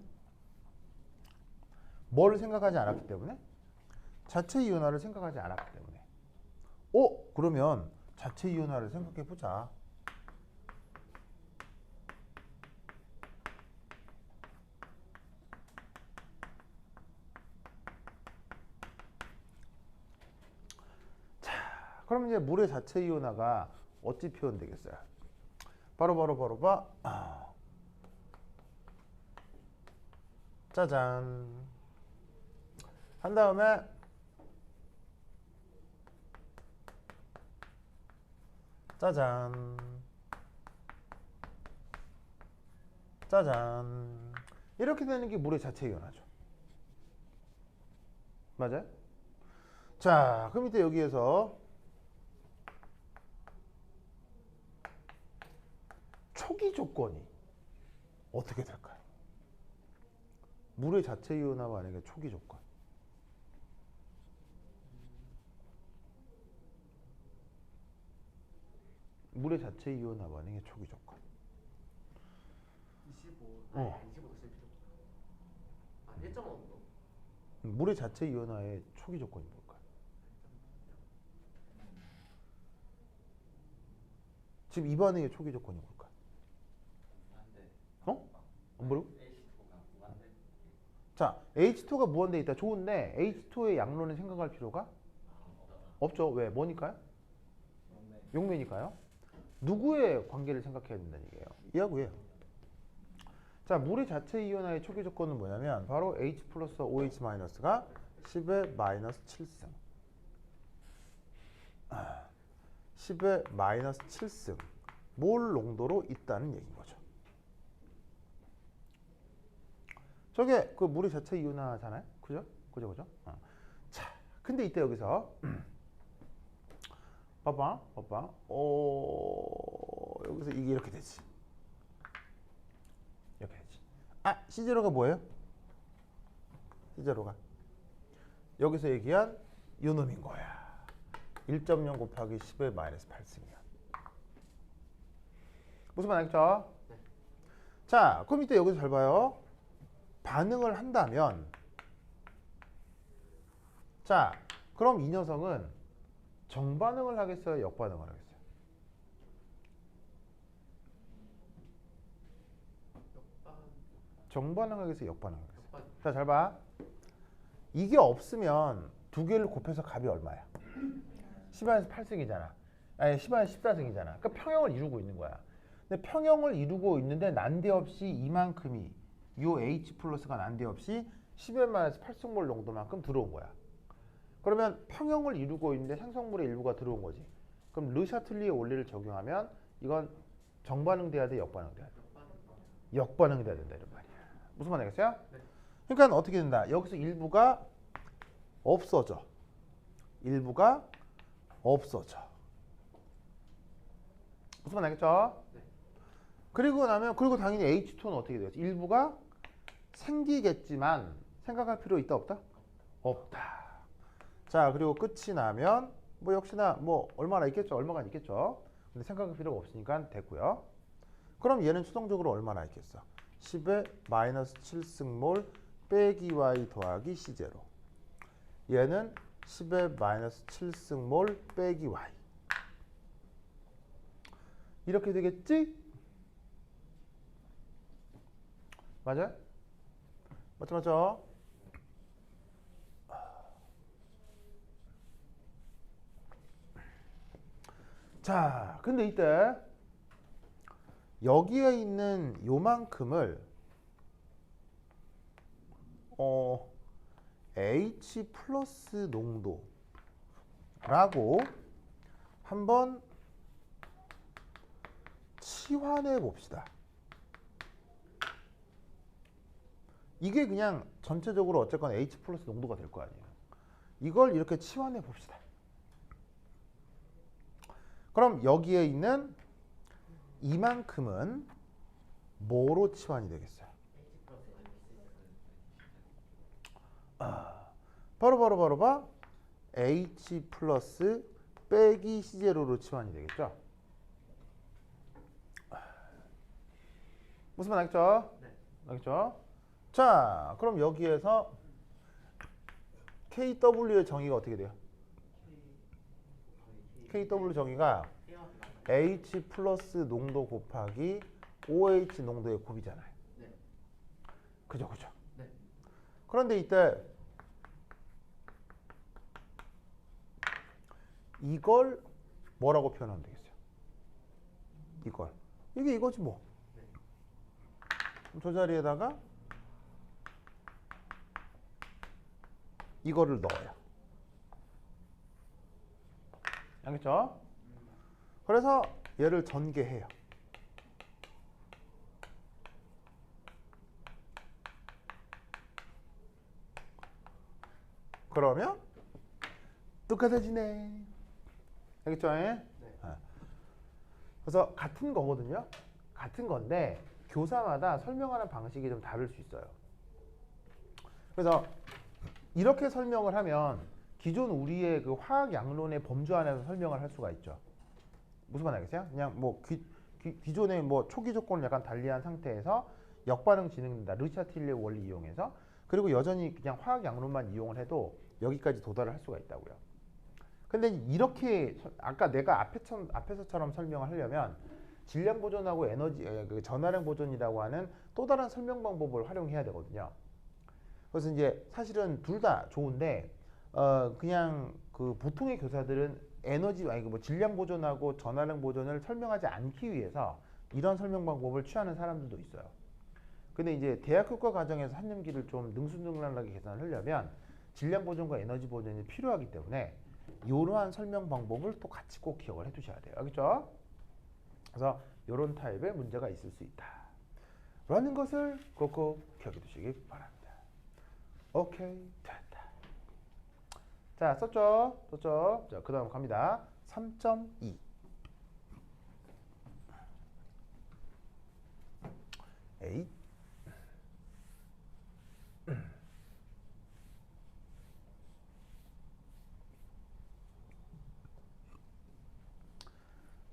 뭘 생각하지 않았기 때문에? 자체 이온화를 생각하지 않았기 때문에. 그러면 자체 이온화를 생각해 보자. 자, 그럼 이제 물의 자체 이온화가 어찌 표현되겠어요? 바로 봐. 짜잔. 한 다음에 짜잔. 짜잔. 이렇게 되는 게 물의 자체 이온화죠. 맞아요? 자, 그럼 이제 여기에서 초기 조건이 어떻게 될까요? 물의 자체 이온화 만약에 초기 조건. 물의 자체 이온화 반응의 초기 조건. 25. 아니, 25도 쓸 필요 없나? 1.5도. 물의 자체 이온화의 초기 조건이 뭘까요? 지금 이 반응의 초기 조건이 뭘까요? 뭐라고? 자, H2가 무한대에 있다. 좋은데 H2의 양론을 생각할 필요가 없죠. 왜? 뭐니까요? 용매니까요. 누구의 관계를 생각해야 된다는 얘기예요. 얘하고 얘. 자, 물의 자체 이온화의 초기 조건은 뭐냐면 바로 H 플러스 OH 마이너스가 10의 마이너스 7승. 10의 마이너스 7승 몰 농도로 있다는 얘기인 거죠. 저게 그 물의 자체 이온화잖아요. 그죠? 자, 근데 이때 여기서 봐봐. 여기서 이게 이렇게 되지. 이렇게 되지. C0가 뭐예요? C0가 여기서 얘기한 요 놈인 거야. 1.0 곱하기 10의 마이너스 8승이야. 무슨 말 알겠죠? 네. 자, 그럼 이때 여기서 잘 봐요. 반응을 한다면 자, 그럼 이 녀석은 정반응을 하겠어요? 역반응을 하겠어요? 정반응을 하겠어요? 역반응을 하겠어요? 자, 잘 봐. 이게 없으면 두 개를 곱해서 값이 얼마야? 10에서 8승이잖아. 아니, 10에서 14승이잖아. 그러니까 평형을 이루고 있는 거야. 근데 평형을 이루고 있는데 난데없이 이만큼이 요 H 플러스가 난데없이 10의 마이너스 8승몰 정도만큼 들어온 거야. 그러면 평형을 이루고 있는데 생성물의 일부가 들어온 거지. 그럼 르샤틀리의 원리를 적용하면 이건 정반응 돼야 돼, 역반응 돼야 돼? 역반응 돼야 된다 이런 말이야. 무슨 말 알겠어요? 네. 그러니까 어떻게 된다? 여기서 일부가 없어져. 일부가 없어져. 무슨 말 알겠죠? 네. 그리고 당연히 H2는 어떻게 되겠지? 일부가 생기겠지만 생각할 필요 있다 없다? 없다. 자, 그리고 끝이 나면 뭐 역시나 뭐 얼마나 있겠죠? 얼마간 있겠죠? 근데 생각할 필요가 없으니까 됐고요. 그럼 얘는 수동적으로 얼마나 있겠어? 10의 마이너스 7승몰 빼기 y 더하기 C0. 얘는 10의 마이너스 7승몰 빼기 y. 이렇게 되겠지? 맞아요? 맞죠? 자, 근데 이때 여기에 있는 요만큼을 H 플러스 농도라고 한번 치환해 봅시다. 이게 그냥 전체적으로 어쨌건 H 플러스 농도가 될 거 아니에요. 이걸 이렇게 치환해 봅시다. 그럼 여기에 있는 이만큼은 뭐로 치환이 되겠어요? 바로 봐. H 플러스 빼기 C0로 치환이 되겠죠? 무슨 말 알겠죠? 네. 알겠죠? 자, 그럼 여기에서 KW의 정의가 어떻게 돼요? KW 정의가 H 플러스 농도 곱하기 OH 농도의 곱이잖아요. 네. 그죠? 네. 그런데 이때 이걸 뭐라고 표현하면 되겠어요? 이게 이거지 뭐. 그럼 저 자리에다가 이거를 넣어요. 알겠죠? 그래서 얘를 전개해요. 그러면 똑같아지네. 알겠죠? 네. 그래서 같은 거거든요. 같은 건데 교사마다 설명하는 방식이 좀 다를 수 있어요. 그래서 이렇게 설명을 하면 기존 우리의 그 화학 양론의 범주 안에서 설명을 할 수가 있죠. 무슨 말 알겠어요? 그냥 뭐 기존의 뭐 초기 조건을 약간 달리한 상태에서 역반응 진행된다. 르샤틸레 원리 이용해서. 그리고 여전히 그냥 화학 양론만 이용을 해도 여기까지 도달을 할 수가 있다고요. 근데 이렇게 아까 내가 앞에서처럼 설명을 하려면 질량 보존하고 에너지 그 전하량 보존이라고 하는 또 다른 설명 방법을 활용해야 되거든요. 그래서 이제 사실은 둘 다 좋은데 그냥 그 보통의 교사들은 뭐 질량 보존하고 전하량 보존을 설명하지 않기 위해서 이런 설명 방법을 취하는 사람들도 있어요. 근데 이제 대학 교과 과정에서 한 년기를 좀 능수능란하게 계산을 하려면 질량 보존과 에너지 보존이 필요하기 때문에 이러한 설명 방법을 또 같이 꼭 기억을 해두셔야 돼요. 알겠죠? 그래서 이런 타입의 문제가 있을 수 있다. 라는 것을 꼭 기억해 두시기 바랍니다. 오케이, 됐다. 자, 썼죠? 자, 그 다음 갑니다. 3.2. 에잇.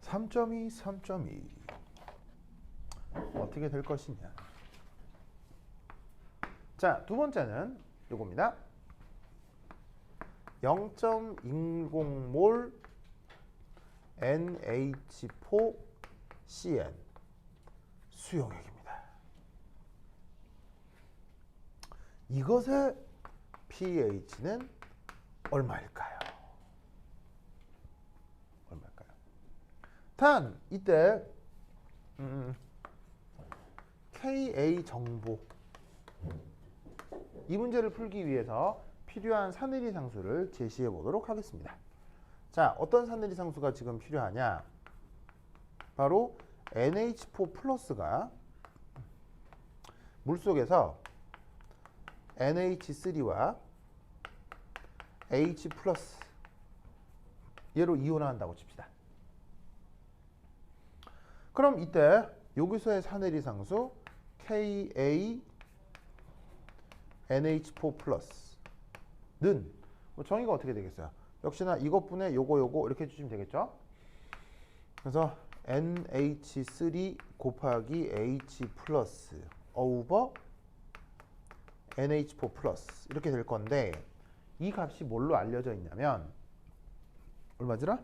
(3.2) 어떻게 될 것이냐. 자, 두 번째는 요겁니다. 0.10몰 NH4CN 수용액입니다. 이것의 pH는 얼마일까요? 단 이때 Ka 정보 이 문제를 풀기 위해서 필요한 사내리 상수를 제시해 보도록 하겠습니다. 자, 어떤 사내리 상수가 지금 필요하냐? 바로 NH4 플러스가 물속에서 NH3와 H 플러스 얘로 이온화한다고 칩시다. 그럼 이때 여기서의 사내리 상수 Ka NH4 플러스는 정의가 어떻게 되겠어요? 역시나 이것분의 요거 이렇게 해주시면 되겠죠? 그래서 NH3 곱하기 H 플러스 오버 NH4 플러스 이렇게 될 건데 이 값이 뭘로 알려져 있냐면 얼마더라?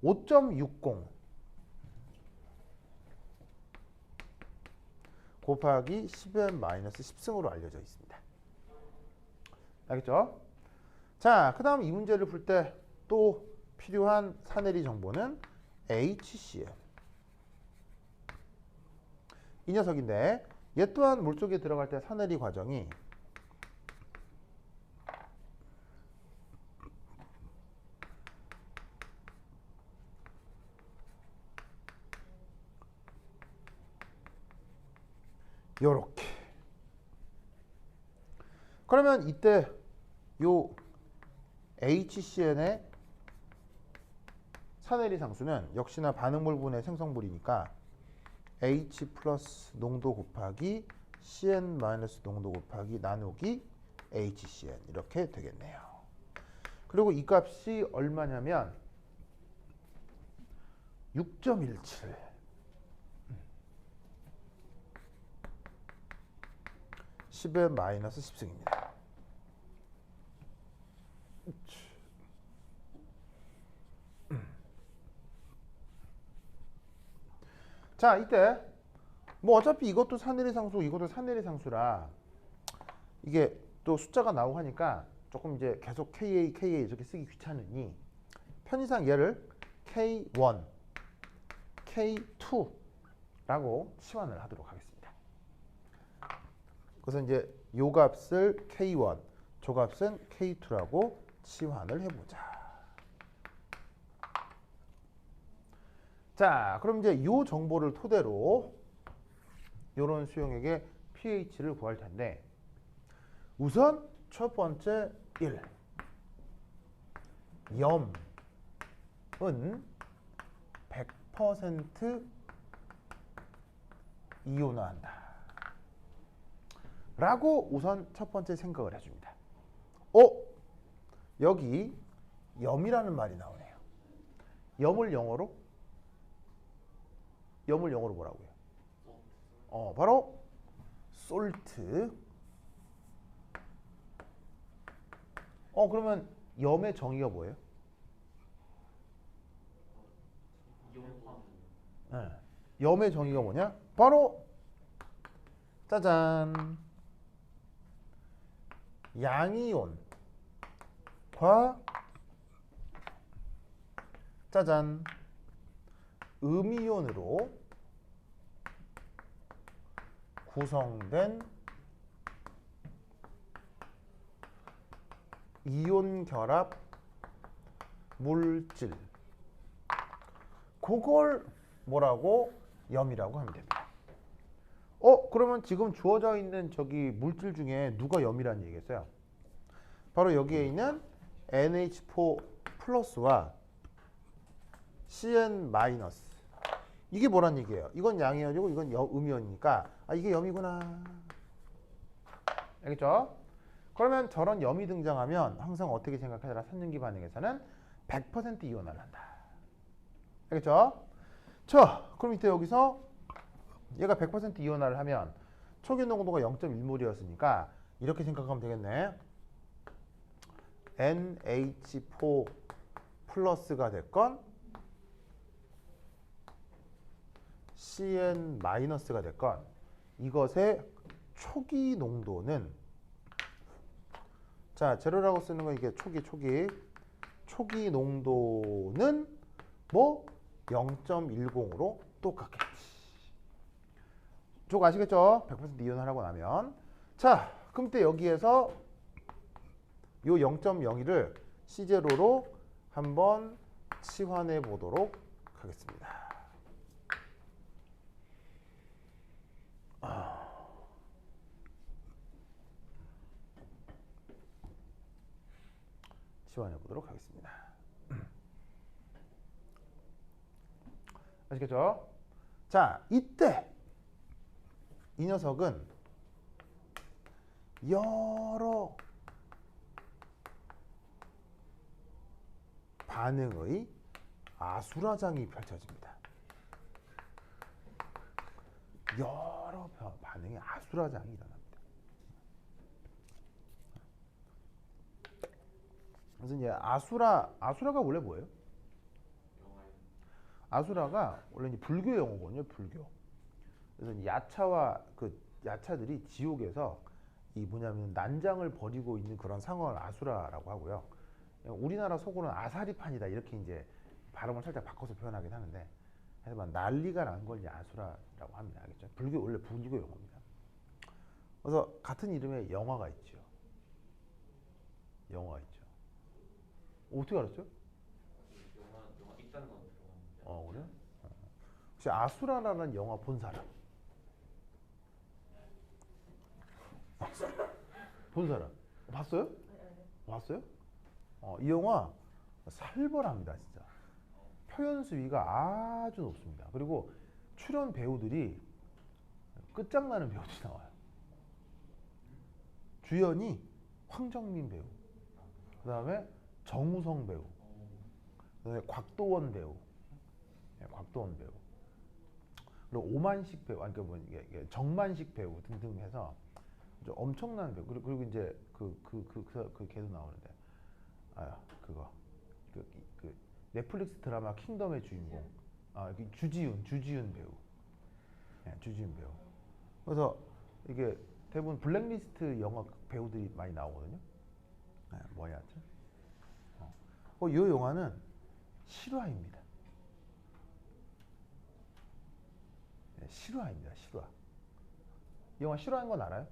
5.60 곱하기 10n-10승으로 알려져 있습니다. 알겠죠? 자, 그 다음 이 문제를 풀 때 또 필요한 사내리 정보는 HCl. 이 녀석인데 얘 또한 물속에 들어갈 때 사내리 과정이 요렇게. 그러면 이때 요 HCn의 사내리 상수는 역시나 반응물분의 생성물이니까 H 플러스 농도 곱하기 CN 마이너스 농도 곱하기 나누기 HCN 이렇게 되겠네요. 그리고 이 값이 얼마냐면 6.17. 10의 마이너스 10승입니다. 자, 이때 뭐 어차피 이것도 사내리 상수, 이것도 사내리 상수라 이게 또 숫자가 나오고 하니까 조금 이제 계속 KA, KA 이렇게 쓰기 귀찮으니 편의상 얘를 K1, K2라고 치환을 하도록 하겠습니다. 그래서 이제 요 값을 K1, 저 값은 K2라고 치환을 해보자. 자, 그럼 이제 요 정보를 토대로 요런 수용액의 pH를 구할 텐데 우선 첫 번째 1. 염은 100% 이온화한다. 라고 우선 첫 번째 생각을 해줍니다. 여기 염이라는 말이 나오네요. 염을 영어로 뭐라고요? 바로 솔트. 그러면 염의 정의가 뭐예요? 네. 염의 정의가 뭐냐? 바로 짜잔. 양이온과 짜잔. 음이온으로 구성된 이온 결합 물질. 그걸 뭐라고? 염이라고 하면 됩니다. 그러면 지금 주어져 있는 저기 물질 중에 누가 염이라는 얘기겠어요? 바로 여기에 있는 NH4 플러스와 CN 마이너스. 이게 뭐란 얘기예요? 이건 양이온이고 이건 음이온이니까 이게 염이구나. 알겠죠? 그러면 저런 염이 등장하면 항상 어떻게 생각하더라? 산전기 반응에서는 100% 이온화를 한다. 알겠죠? 자, 그럼 이때 여기서 얘가 100% 이온화를 하면 초기 농도가 0.1몰이었으니까 이렇게 생각하면 되겠네. NH4 플러스가 됐건 CN 마이너스가 됐건 이것의 초기 농도는 자, 제로라고 쓰는 건 이게 초기 농도는 뭐 0.10으로 똑같겠지. 저거 아시겠죠? 100% 이온하라고 나면. 자, 그럼 때 여기에서 요 0.01을 C0로 한번 치환해 보도록 하겠습니다. 치환해 보도록 하겠습니다. 아시겠죠? 자, 이때 이 녀석은 여러 반응의 아수라장이 펼쳐집니다. 여러 반응의 아수라장이 일어납니다. 그래서 이제 아수라가 원래 뭐예요? 아수라가 원래 이제 불교 용어거든요. 불교. 그래서 이 야차와 그 야차들이 지옥에서 이 뭐냐면 난장을 벌이고 있는 그런 상황을 아수라라고 하고요. 우리나라 속어는 아사리판이다 이렇게 이제 발음을 살짝 바꿔서 표현하긴 하는데, 하지만 난리가 난 걸 이제 아수라라고 합니다. 알겠죠? 불교 원래 불교 용어입니다. 그래서 같은 이름의 영화가 있죠. 영화가 있죠. 어떻게 알았어요? 영화 있다는 건 들어봤는데. 그래요? 혹시 아수라라는 영화 본 사람? 본 사람? 봤어요? 봤어요? 이 영화 살벌합니다, 진짜. 표현 수위가 아주 높습니다. 그리고 출연 배우들이 끝장나는 배우들이 나와요. 주연이 황정민 배우, 그 다음에 정우성 배우, 그 다음에 곽도원 배우, 곽도원 배우, 그리고 오만식 배우, 아니 뭐 이게 정만식 배우 등등 해서 엄청난 배우. 그리고 이제 그 걔도 나오는데, 그거 그 넷플릭스 드라마 킹덤의 주인공, 주지훈 배우, 주지훈 배우. 그래서 이게 대부분 블랙리스트 영화 배우들이 많이 나오거든요. 뭐였죠? 이 영화는 실화입니다. 실화입니다. 실화. 이 영화 실화인 건 알아요?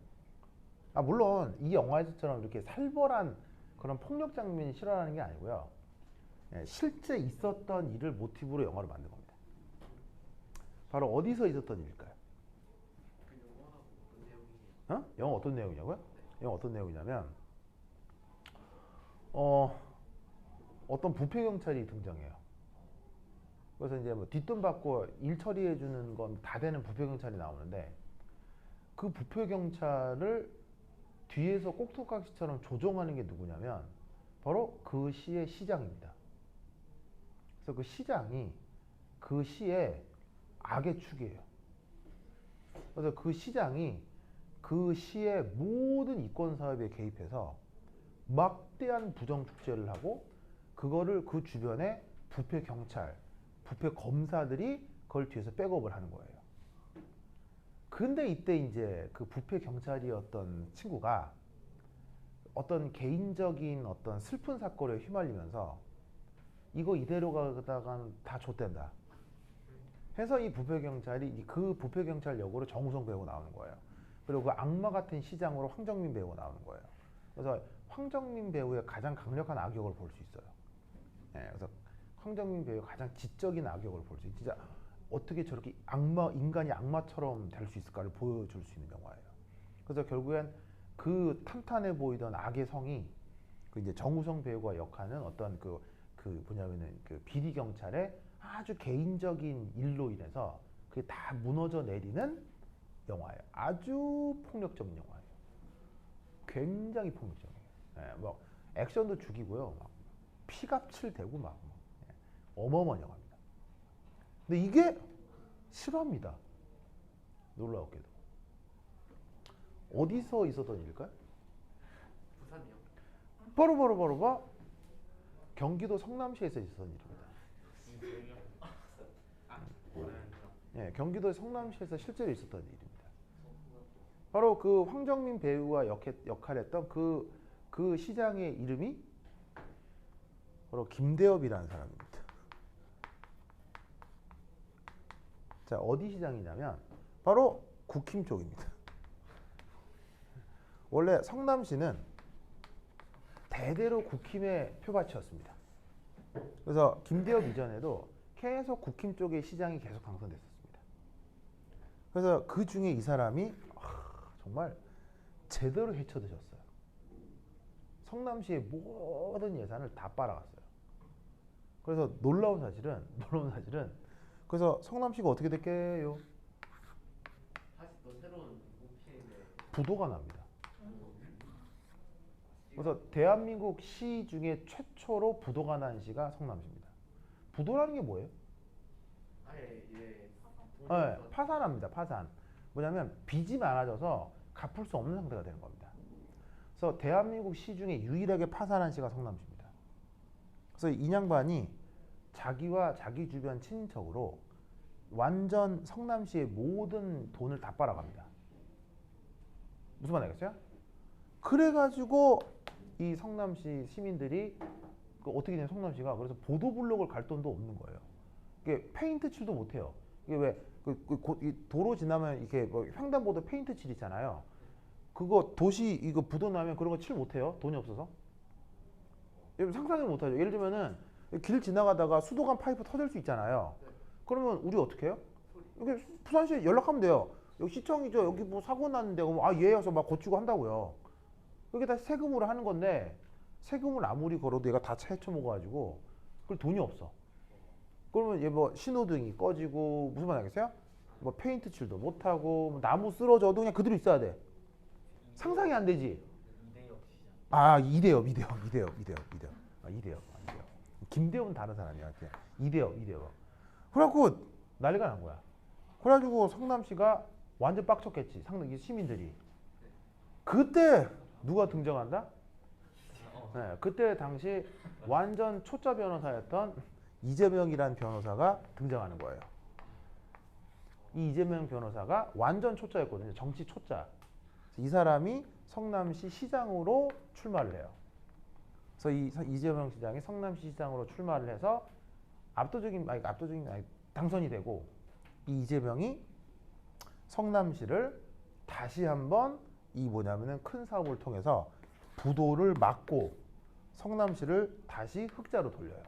물론 이 영화에서처럼 이렇게 살벌한 그런 폭력 장면이 실화라는 게 아니고요. 실제 있었던 일을 모티브로 영화를 만든 겁니다. 바로 어디서 있었던 일일까요? 그 영화가 어떤 내용이에요? 영화 어떤 내용이냐고요? 영화 어떤 내용이냐면 어떤 부패 경찰이 등장해요. 그래서 이제 뭐 뒷돈 받고 일 처리해 주는 건 다 되는 부패 경찰이 나오는데, 그 부패 경찰을 뒤에서 꼭두각시처럼 조종하는 게 누구냐면 바로 그 시의 시장입니다. 그래서 그 시장이 그 시의 악의 축이에요. 그래서 그 시장이 그 시의 모든 이권 사업에 개입해서 막대한 부정 축제를 하고, 그거를 그 주변에 부패 경찰, 부패 검사들이 그걸 뒤에서 백업을 하는 거예요. 근데 이때 이제 그 부패 경찰이었던 친구가 어떤 개인적인 어떤 슬픈 사건에 휘말리면서 이거 이대로 가다간 다 좆된다 해서 이 부패 경찰이 그 부패 경찰 역으로 정우성 배우가 나오는 거예요. 그리고 그 악마 같은 시장으로 황정민 배우가 나오는 거예요. 그래서 황정민 배우의 가장 강력한 악역을 볼 수 있어요. 그래서 황정민 배우의 가장 지적인 악역을 볼 수 있어요. 진짜 어떻게 저렇게 인간이 악마처럼 될 수 있을까를 보여줄 수 있는 영화예요. 그래서 결국엔 그 탄탄해 보이던 악의 성이 그 이제 정우성 배우가 역하는 어떤 그 뭐냐면은 그 비리 경찰의 아주 개인적인 일로 인해서 그게 다 무너져 내리는 영화예요. 아주 폭력적인 영화예요. 굉장히 폭력적이에요. 뭐 액션도 죽이고요, 막 피갑칠되고 막 어마어마한 영화입니다. 근데 이게 실화입니다. 놀라웠게도. 어디서 있었던 일일까요? 부산이요? 바로 경기도 성남시에서 있었던 일입니다. 경기도 성남시에서 실제로 있었던 일입니다. 바로 그 황정민 배우가 역할했던 그 시장의 이름이 바로 김대엽이라는 사람입니다. 자, 어디 시장이냐면 바로 국힘 쪽입니다. 원래 성남시는 대대로 국힘의 표밭이었습니다. 그래서 김대엽 이전에도 계속 국힘 쪽의 시장이 계속 당선됐었습니다. 그래서 그 중에 이 사람이 정말 제대로 헤쳐드셨어요. 성남시의 모든 예산을 다 빨아갔어요. 그래서 놀라운 사실은 그래서 성남시가 어떻게 될게요? 다시 또 새로운 국힘의 부도가 납니다. 그래서 대한민국 시 중에 최초로 부도가 난 시가 성남시입니다. 부도라는 게 뭐예요? 파산합니다. 파산. 뭐냐면 빚이 많아져서 갚을 수 없는 상태가 되는 겁니다. 그래서 대한민국 시 중에 유일하게 파산한 시가 성남시입니다. 그래서 이 양반이 자기와 자기 주변 친인척으로 완전 성남시의 모든 돈을 다 빨아갑니다. 무슨 말 알겠어요? 그래가지고 이 성남시 시민들이 어떻게 된 성남시가 그래서 보도블록을 갈 돈도 없는 거예요. 이게 페인트 칠도 못해요. 이게 왜 이 도로 지나면 이렇게 뭐 횡단보도 페인트 칠 있잖아요. 그거 도시 이거 부도 나면 그런 거 칠 못해요. 돈이 없어서. 상상을 못하죠. 예를 들면은 길 지나가다가 수도관 파이프 터질 수 있잖아요. 그러면 우리 어떻게 해요? 여기 부산시에 연락하면 돼요. 여기 시청이죠. 여기 뭐 사고 났는데 아 얘여서 막 고치고 한다고요. 그게 다 세금으로 하는 건데 세금을 아무리 걸어도 얘가 다 차에 쳐먹어가지고 그걸 돈이 없어. 그러면 얘 뭐 신호등이 꺼지고 무슨 말 알겠어요? 뭐 페인트 칠도 못하고 뭐 나무 쓰러져도 그냥 그대로 있어야 돼. 상상이 안 되지. 아 이대엽. 아, 이대엽. 김대엽은 다른 사람이야. 이대엽. 그래갖고 난리가 난 거야. 그래가지고 성남시가 완전 빡쳤겠지. 상당히 시민들이. 그때 누가 등장한다? 네, 그때 당시 완전 초짜 변호사였던 이재명이라는 변호사가 등장하는 거예요. 이 이재명 변호사가 완전 초짜였거든요. 정치 초짜. 이 사람이 성남시 시장으로 출마를 해요. 그래서 이재명 시장이 성남시 시장으로 출마를 해서 압도적인 당선이 되고 이 이재명이 성남시를 다시 한번 이 뭐냐면은 큰 사업을 통해서 부도를 막고 성남시를 다시 흑자로 돌려요.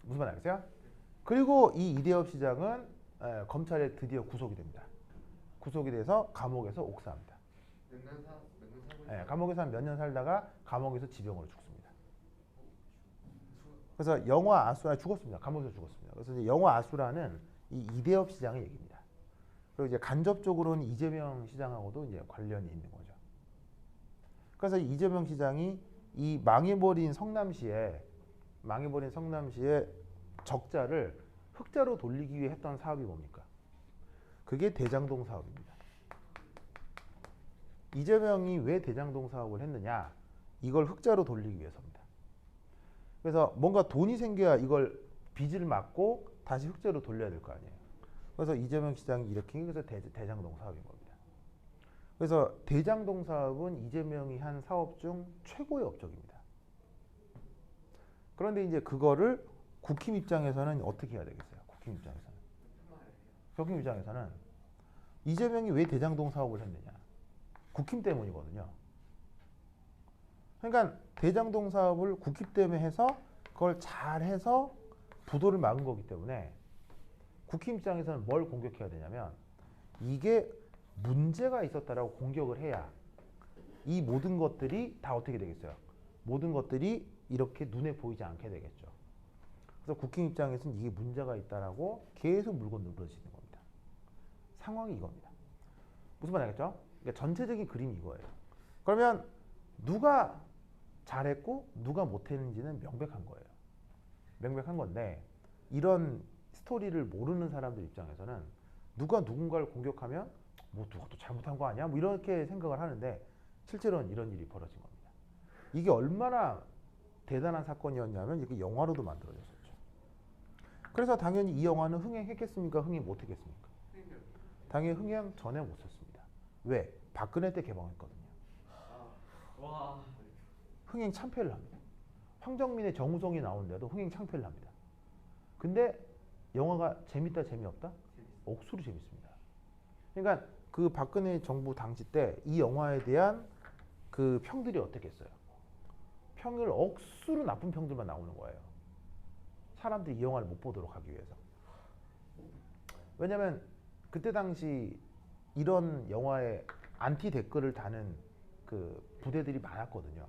무슨 말 알겠어요? 그리고 이 이대엽 시장은 검찰에 드디어 구속이 됩니다. 구속이 돼서 감옥에서 옥사합니다. 감옥에서 한 몇 년 살다가 감옥에서 지병으로 죽습니다. 그래서 영화 아수라 죽었습니다. 감옥에서 죽었습니다. 그래서 이제 영화 아수라는 이 이대엽 시장의 얘기입니다. 그리고 이제 간접적으로는 이재명 시장하고도 이제 관련이 있는 거죠. 그래서 이재명 시장이 이 망해버린 성남시에 적자를 흑자로 돌리기 위해 했던 사업이 뭡니까? 그게 대장동 사업입니다. 이재명이 왜 대장동 사업을 했느냐? 이걸 흑자로 돌리기 위해서입니다. 그래서 뭔가 돈이 생겨야 이걸 빚을 막고 다시 흑자로 돌려야 될 거 아니에요. 그래서 이재명 시장이 이렇게 해서 대장동 사업인 겁니다. 그래서 대장동 사업은 이재명이 한 사업 중 최고의 업적입니다. 그런데 이제 그거를 국힘 입장에서는 어떻게 해야 되겠어요? 국힘 입장에서는 이재명이 왜 대장동 사업을 했느냐? 국힘 때문이거든요. 그러니까 대장동 사업을 국힘 때문에 해서 그걸 잘해서 부도를 막은 거기 때문에 국힘 입장에서는 뭘 공격해야 되냐면 이게 문제가 있었다라고 공격을 해야 이 모든 것들이 다 어떻게 되겠어요? 모든 것들이 이렇게 눈에 보이지 않게 되겠죠. 그래서 국힘 입장에서는 이게 문제가 있다라고 계속 물고 늘어지는 겁니다. 상황이 이겁니다. 무슨 말 알겠죠? 그러니까 전체적인 그림이 이거예요. 그러면 누가 잘했고 누가 못했는지는 명백한 거예요. 명백한 건데 이런 스토리를 모르는 사람들 입장에서는 누가 누군가를 공격하면 뭐 누가 또 잘못한 거 아니야? 뭐 이렇게 생각을 하는데 실제로는 이런 일이 벌어진 겁니다. 이게 얼마나 대단한 사건이었냐면 이게 영화로도 만들어졌었죠. 그래서 당연히 이 영화는 흥행했겠습니까? 흥행 못했겠습니까? 당연히 흥행 전에 못 썼습니다. 왜? 박근혜 때 개봉했거든요. 흥행 참패를 합니다. 황정민의 정우성이 나오는데도 흥행 참패를 합니다. 근데 영화가 재밌다 재미없다? 억수로 재밌습니다. 그러니까 그 박근혜 정부 당시 때 이 영화에 대한 그 평들이 어땠겠어요? 평을 억수로 나쁜 평들만 나오는 거예요. 사람들이 이 영화를 못 보도록 하기 위해서. 왜냐면 그때 당시 이런 영화에 안티 댓글을 다는 그 부대들이 많았거든요.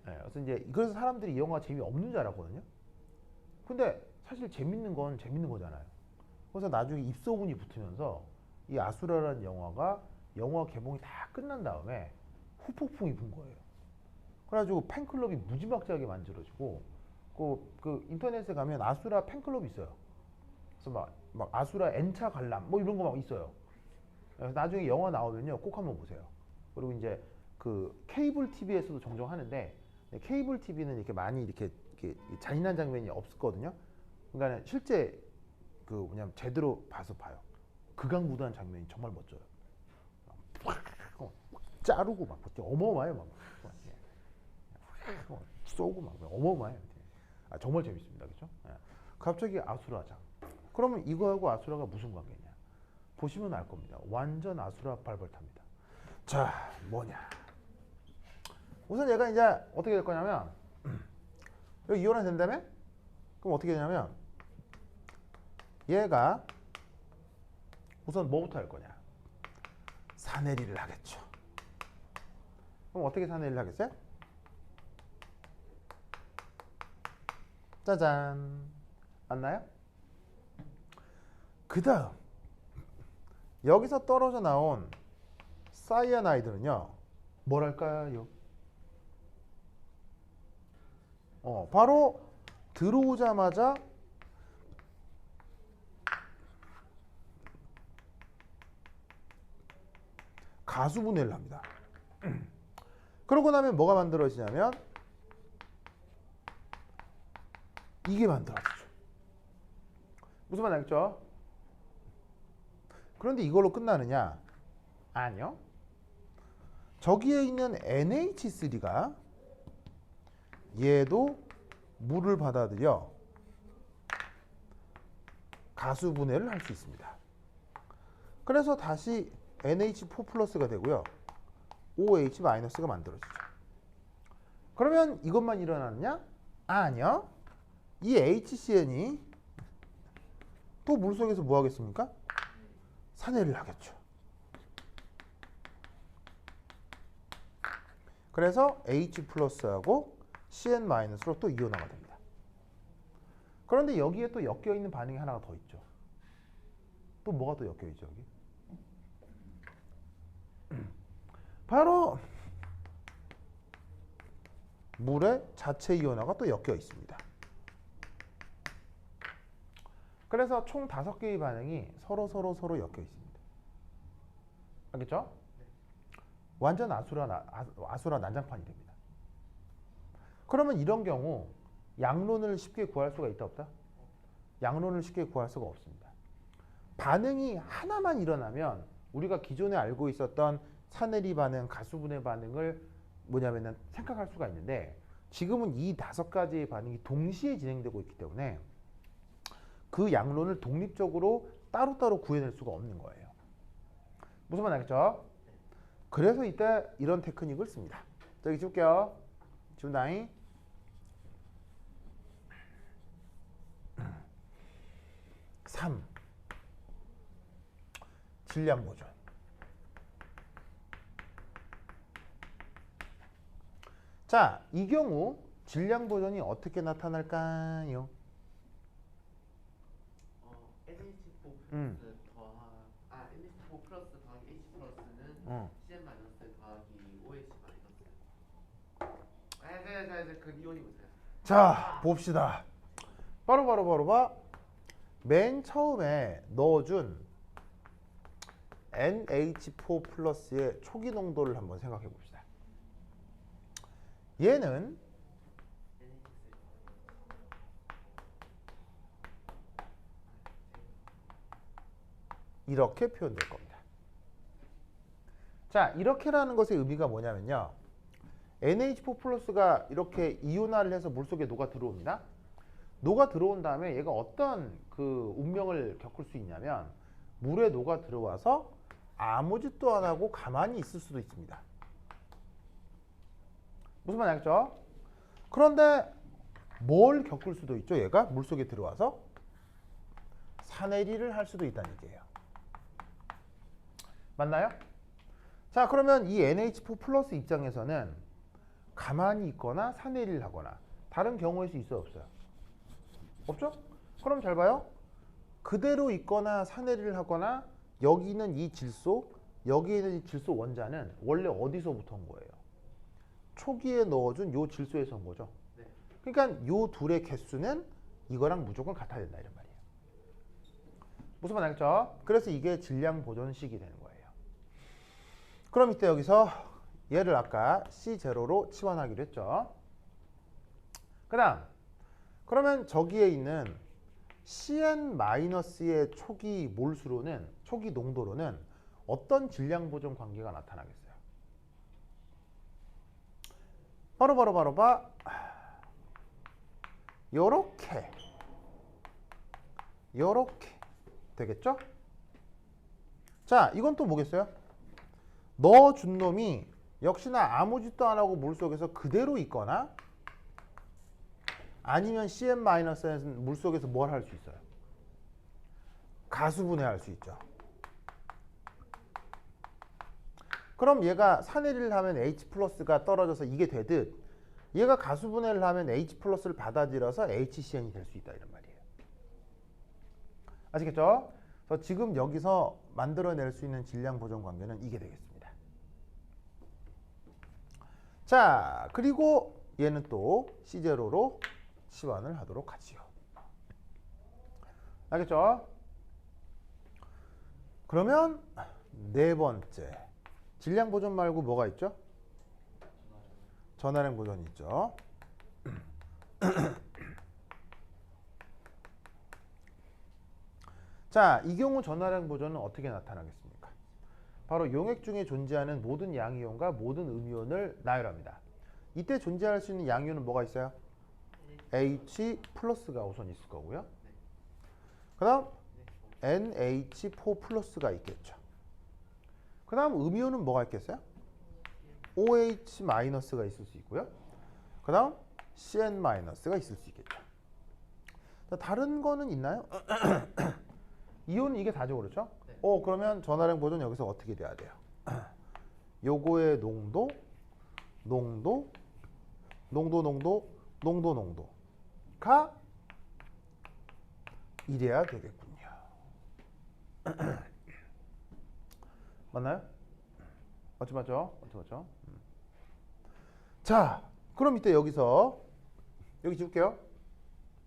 네, 그래서 사람들이 이 영화 재미없는 줄 알았거든요. 근데 사실 재밌는 건 재밌는 거잖아요. 그래서 나중에 입소문이 붙으면서 이 아수라라는 영화가 영화 개봉이 다 끝난 다음에 후폭풍이 분 거예요. 그래가지고 팬클럽이 무지막지하게 만들어지고 그 인터넷에 가면 아수라 팬클럽이 있어요. 그래서 막 아수라 N차 관람 뭐 이런 거 막 있어요. 그래서 나중에 영화 나오면요 꼭 한번 보세요. 그리고 이제 그 케이블 TV에서도 종종 하는데 케이블 TV는 이렇게 많이 이렇게 잔인한 장면이 없었거든요. 그러니까 실제 그 뭐냐면 제대로 봐서 봐요. 극악무도한 장면이 정말 멋져요. 막 자르고 막 어마어마해요. 막 쏘고 막 어마어마해요. 정말 재밌습니다. 그렇죠? 갑자기 아수라장. 그러면 이거하고 아수라가 무슨 관계냐? 보시면 알 겁니다. 완전 아수라 발벌탑니다. 자, 뭐냐? 우선 얘가 이제 어떻게 될 거냐면 여기 이온화 된다며? 그럼 어떻게 되냐면 얘가 우선 뭐부터 할 거냐? 사내리를 하겠죠. 그럼 어떻게 사내리를 하겠어요? 짜잔. 맞나요? 그 다음 여기서 떨어져 나온 사이아나이드는요. 뭐랄까요? 바로 들어오자마자 가수분해를 합니다. 그러고 나면 뭐가 만들어지냐면 이게 만들어지죠. 무슨 말 알겠죠? 그런데 이걸로 끝나느냐? 아니요. 저기에 있는 NH3가 얘도 물을 받아들여 가수분해를 할 수 있습니다. 그래서 다시 NH4 플러스가 되고요. OH 마이너스가 만들어지죠. 그러면 이것만 일어났냐? 아니요. 이 HCN이 또 물속에서 뭐 하겠습니까? 산해를 하겠죠. 그래서 H 플러스하고 CN 마이너스로 또 이온화가 됩니다. 그런데 여기에 또 엮여 있는 반응이 하나가 더 있죠. 또 뭐가 또 엮여 있죠, 여기? 바로 물의 자체 이온화가 또 엮여 있습니다. 그래서 총 5개의 반응이 서로 엮여 있습니다. 알겠죠? 완전 아수라 난장판이 됩니다. 그러면 이런 경우 양론을 쉽게 구할 수가 있다 없다? 양론을 쉽게 구할 수가 없습니다. 반응이 하나만 일어나면 우리가 기존에 알고 있었던 사내리 반응, 가수분해 반응을 뭐냐면은 생각할 수가 있는데 지금은 이 5가지의 반응이 동시에 진행되고 있기 때문에 그 양론을 독립적으로 따로따로 구해낼 수가 없는 거예요. 무슨 말 알겠죠? 그래서 이때 이런 테크닉을 씁니다. 저기 줄게요. 지운다잉. 3. 질량 보존. 자, 이 경우 질량 보존이 어떻게 나타날까요? NH4 플러스 더하기 H 플러스는 CN 마이너스 더하기 OH 마이너스. 그 이온이 뭐예요? 자, 봅시다. 바로 맨 처음에 넣어준 NH4 플러스의 초기 농도를 한번 생각해 봅시다. 얘는 이렇게 표현될 겁니다. 자, 이렇게라는 것의 의미가 뭐냐면요. NH4 플러스가 이렇게 이온화를 해서 물속에 녹아 들어옵니다. 녹아 들어온 다음에 얘가 어떤 그 운명을 겪을 수 있냐면 물에 녹아 들어와서 아무 짓도 안 하고 가만히 있을 수도 있습니다. 무슨 말인지 알겠죠? 그런데 뭘 겪을 수도 있죠. 얘가 물속에 들어와서 산해리를 할 수도 있다는 얘기예요. 맞나요? 자, 그러면 이 NH4 플러스 입장에서는 가만히 있거나 산해리를 하거나 다른 경우일 수 있어요, 없어요? 없죠? 그럼 잘 봐요. 그대로 있거나 산해리를 하거나 여기 있는 이 질소, 여기 있는 이 질소 원자는 원래 어디서부터 온 거예요? 초기에 넣어준 요 질소에서 온 거죠. 네. 그러니까 요 둘의 개수는 이거랑 무조건 같아야 된다 이런 말이에요. 무슨 말 알겠죠? 그래서 이게 질량 보존식이 되는 거예요. 그럼 이때 여기서 얘를 아까 C0로 치환하기로 했죠. 그 다음 그러면 저기에 있는 CN-의 초기 몰수로는 초기 농도로는 어떤 질량 보존 관계가 나타나겠어요? 바로 요렇게 되겠죠? 자, 이건 또 뭐겠어요? 넣어준 놈이 역시나 아무 짓도 안 하고 물속에서 그대로 있거나 아니면 CN-는 물속에서 뭘 할 수 있어요? 가수분해할 수 있죠. 그럼 얘가 산해리를 하면 H+가 떨어져서 이게 되듯 얘가 가수분해를 하면 H+를 받아들여서 HCn이 될 수 있다 이런 말이에요. 아시겠죠? 그래서 지금 여기서 만들어낼 수 있는 질량 보존 관계는 이게 되겠습니다. 자, 그리고 얘는 또 C0로 치환을 하도록 하지요. 알겠죠? 그러면 네 번째 질량 보존 말고 뭐가 있죠? 전하량 보존이 있죠. 자, 이 경우 전하량 보존은 어떻게 나타나겠습니까? 바로 용액 중에 존재하는 모든 양이온과 모든 음이온을 나열합니다. 이때 존재할 수 있는 양이온은 뭐가 있어요? H+가 우선 있을 거고요. 그 다음 NH4+가 있겠죠. 그 다음 음이온은 뭐가 있겠어요? OH-가 있을 수 있고요. 그 다음 CN-가 있을 수 있겠죠. 자, 다른 거는 있나요? 이온은 이게 다죠, 그렇죠? 네. 그러면 전하량 보존 여기서 어떻게 돼야 돼요? 요거의 농도가 이래야 되겠군요. 맞나요? 맞죠? 자, 그럼 이때 여기서 여기 지울게요.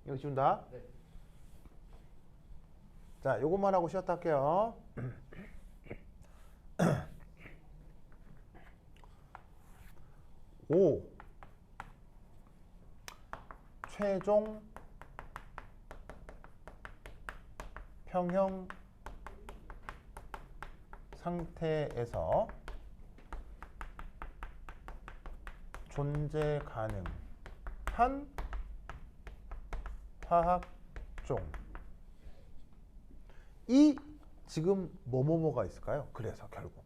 여기 지운다. 네. 자, 요것만 하고 쉬었다 할게요. 오, 최종 평형 상태에서 존재 가능한 화학종. 이 지금 뭐뭐뭐가 있을까요? 그래서 결국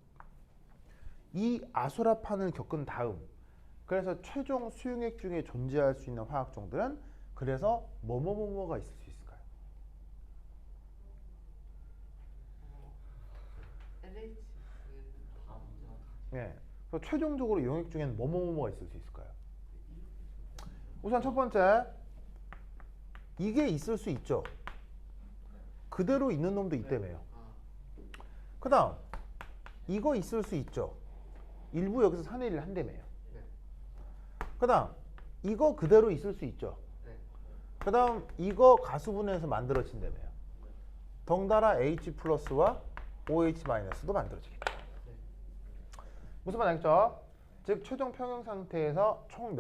이 아수라판을 겪은 다음 그래서 최종 수용액 중에 존재할 수 있는 화학종들은 그래서 뭐뭐뭐뭐가 있을 수 있을까요? NH 다 문제가 네. 그래서 최종적으로 용액 중에는 뭐뭐뭐가 있을 수 있을까요? 우선 첫 번째 이게 있을 수 있죠. 그대로 있는 놈도 있다며요. 그 다음 이거 있을 수 있죠. 일부 여기서 산해를 한다며요. 그 다음 이거 그대로 있을 수 있죠. 그 다음 이거 가수분해해서 만들어진다며요. 덩달아 H+와 OH-도 만들어지겠죠. 무슨 말 알겠죠? 즉 최종 평형 상태에서 총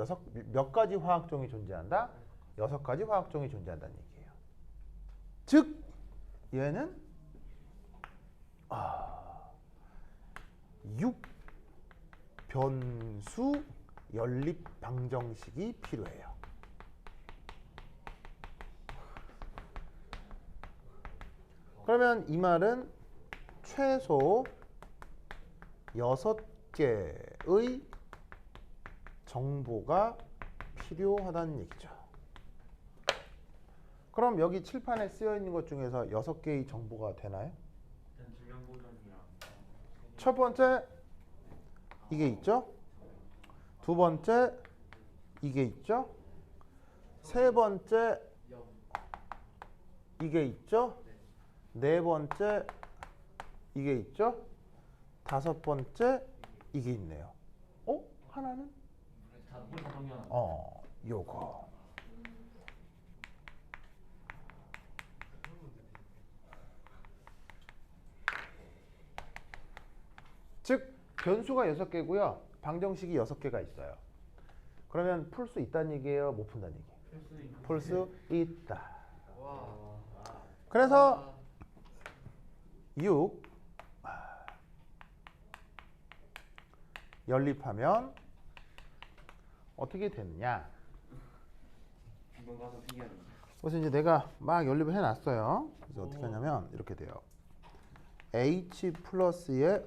몇 가지 화학종이 존재한다? 6가지 화학종이 존재한다는 얘기예요. 즉 얘는 6변수 연립 방정식이 필요해요. 그러면 이 말은 최소 6개의 정보가 필요하다는 얘기죠. 그럼 여기 칠판에 쓰여 있는 것 중에서 6개의 정보가 되나요? 일단 질량 보존이랑 첫 번째 이게 있죠. 두 번째 이게 있죠. 세 번째 이게 있죠. 네 번째 이게 있죠. 다섯 번째 이게 있네요. 하나는? 자동이야. 요거. 즉 변수가 6개고요. 방정식이 6개가 있어요. 그러면 풀 수 있다는 얘기예요? 못 푼다는 얘기예요? 풀 수 있다. 와. 그래서 6 연립하면 어떻게 되느냐? 이번 가서 신기하네. 그래서 이제 내가 막 연립을 해놨어요. 그래서 어떻게 하냐면 이렇게 돼요. H 플러스의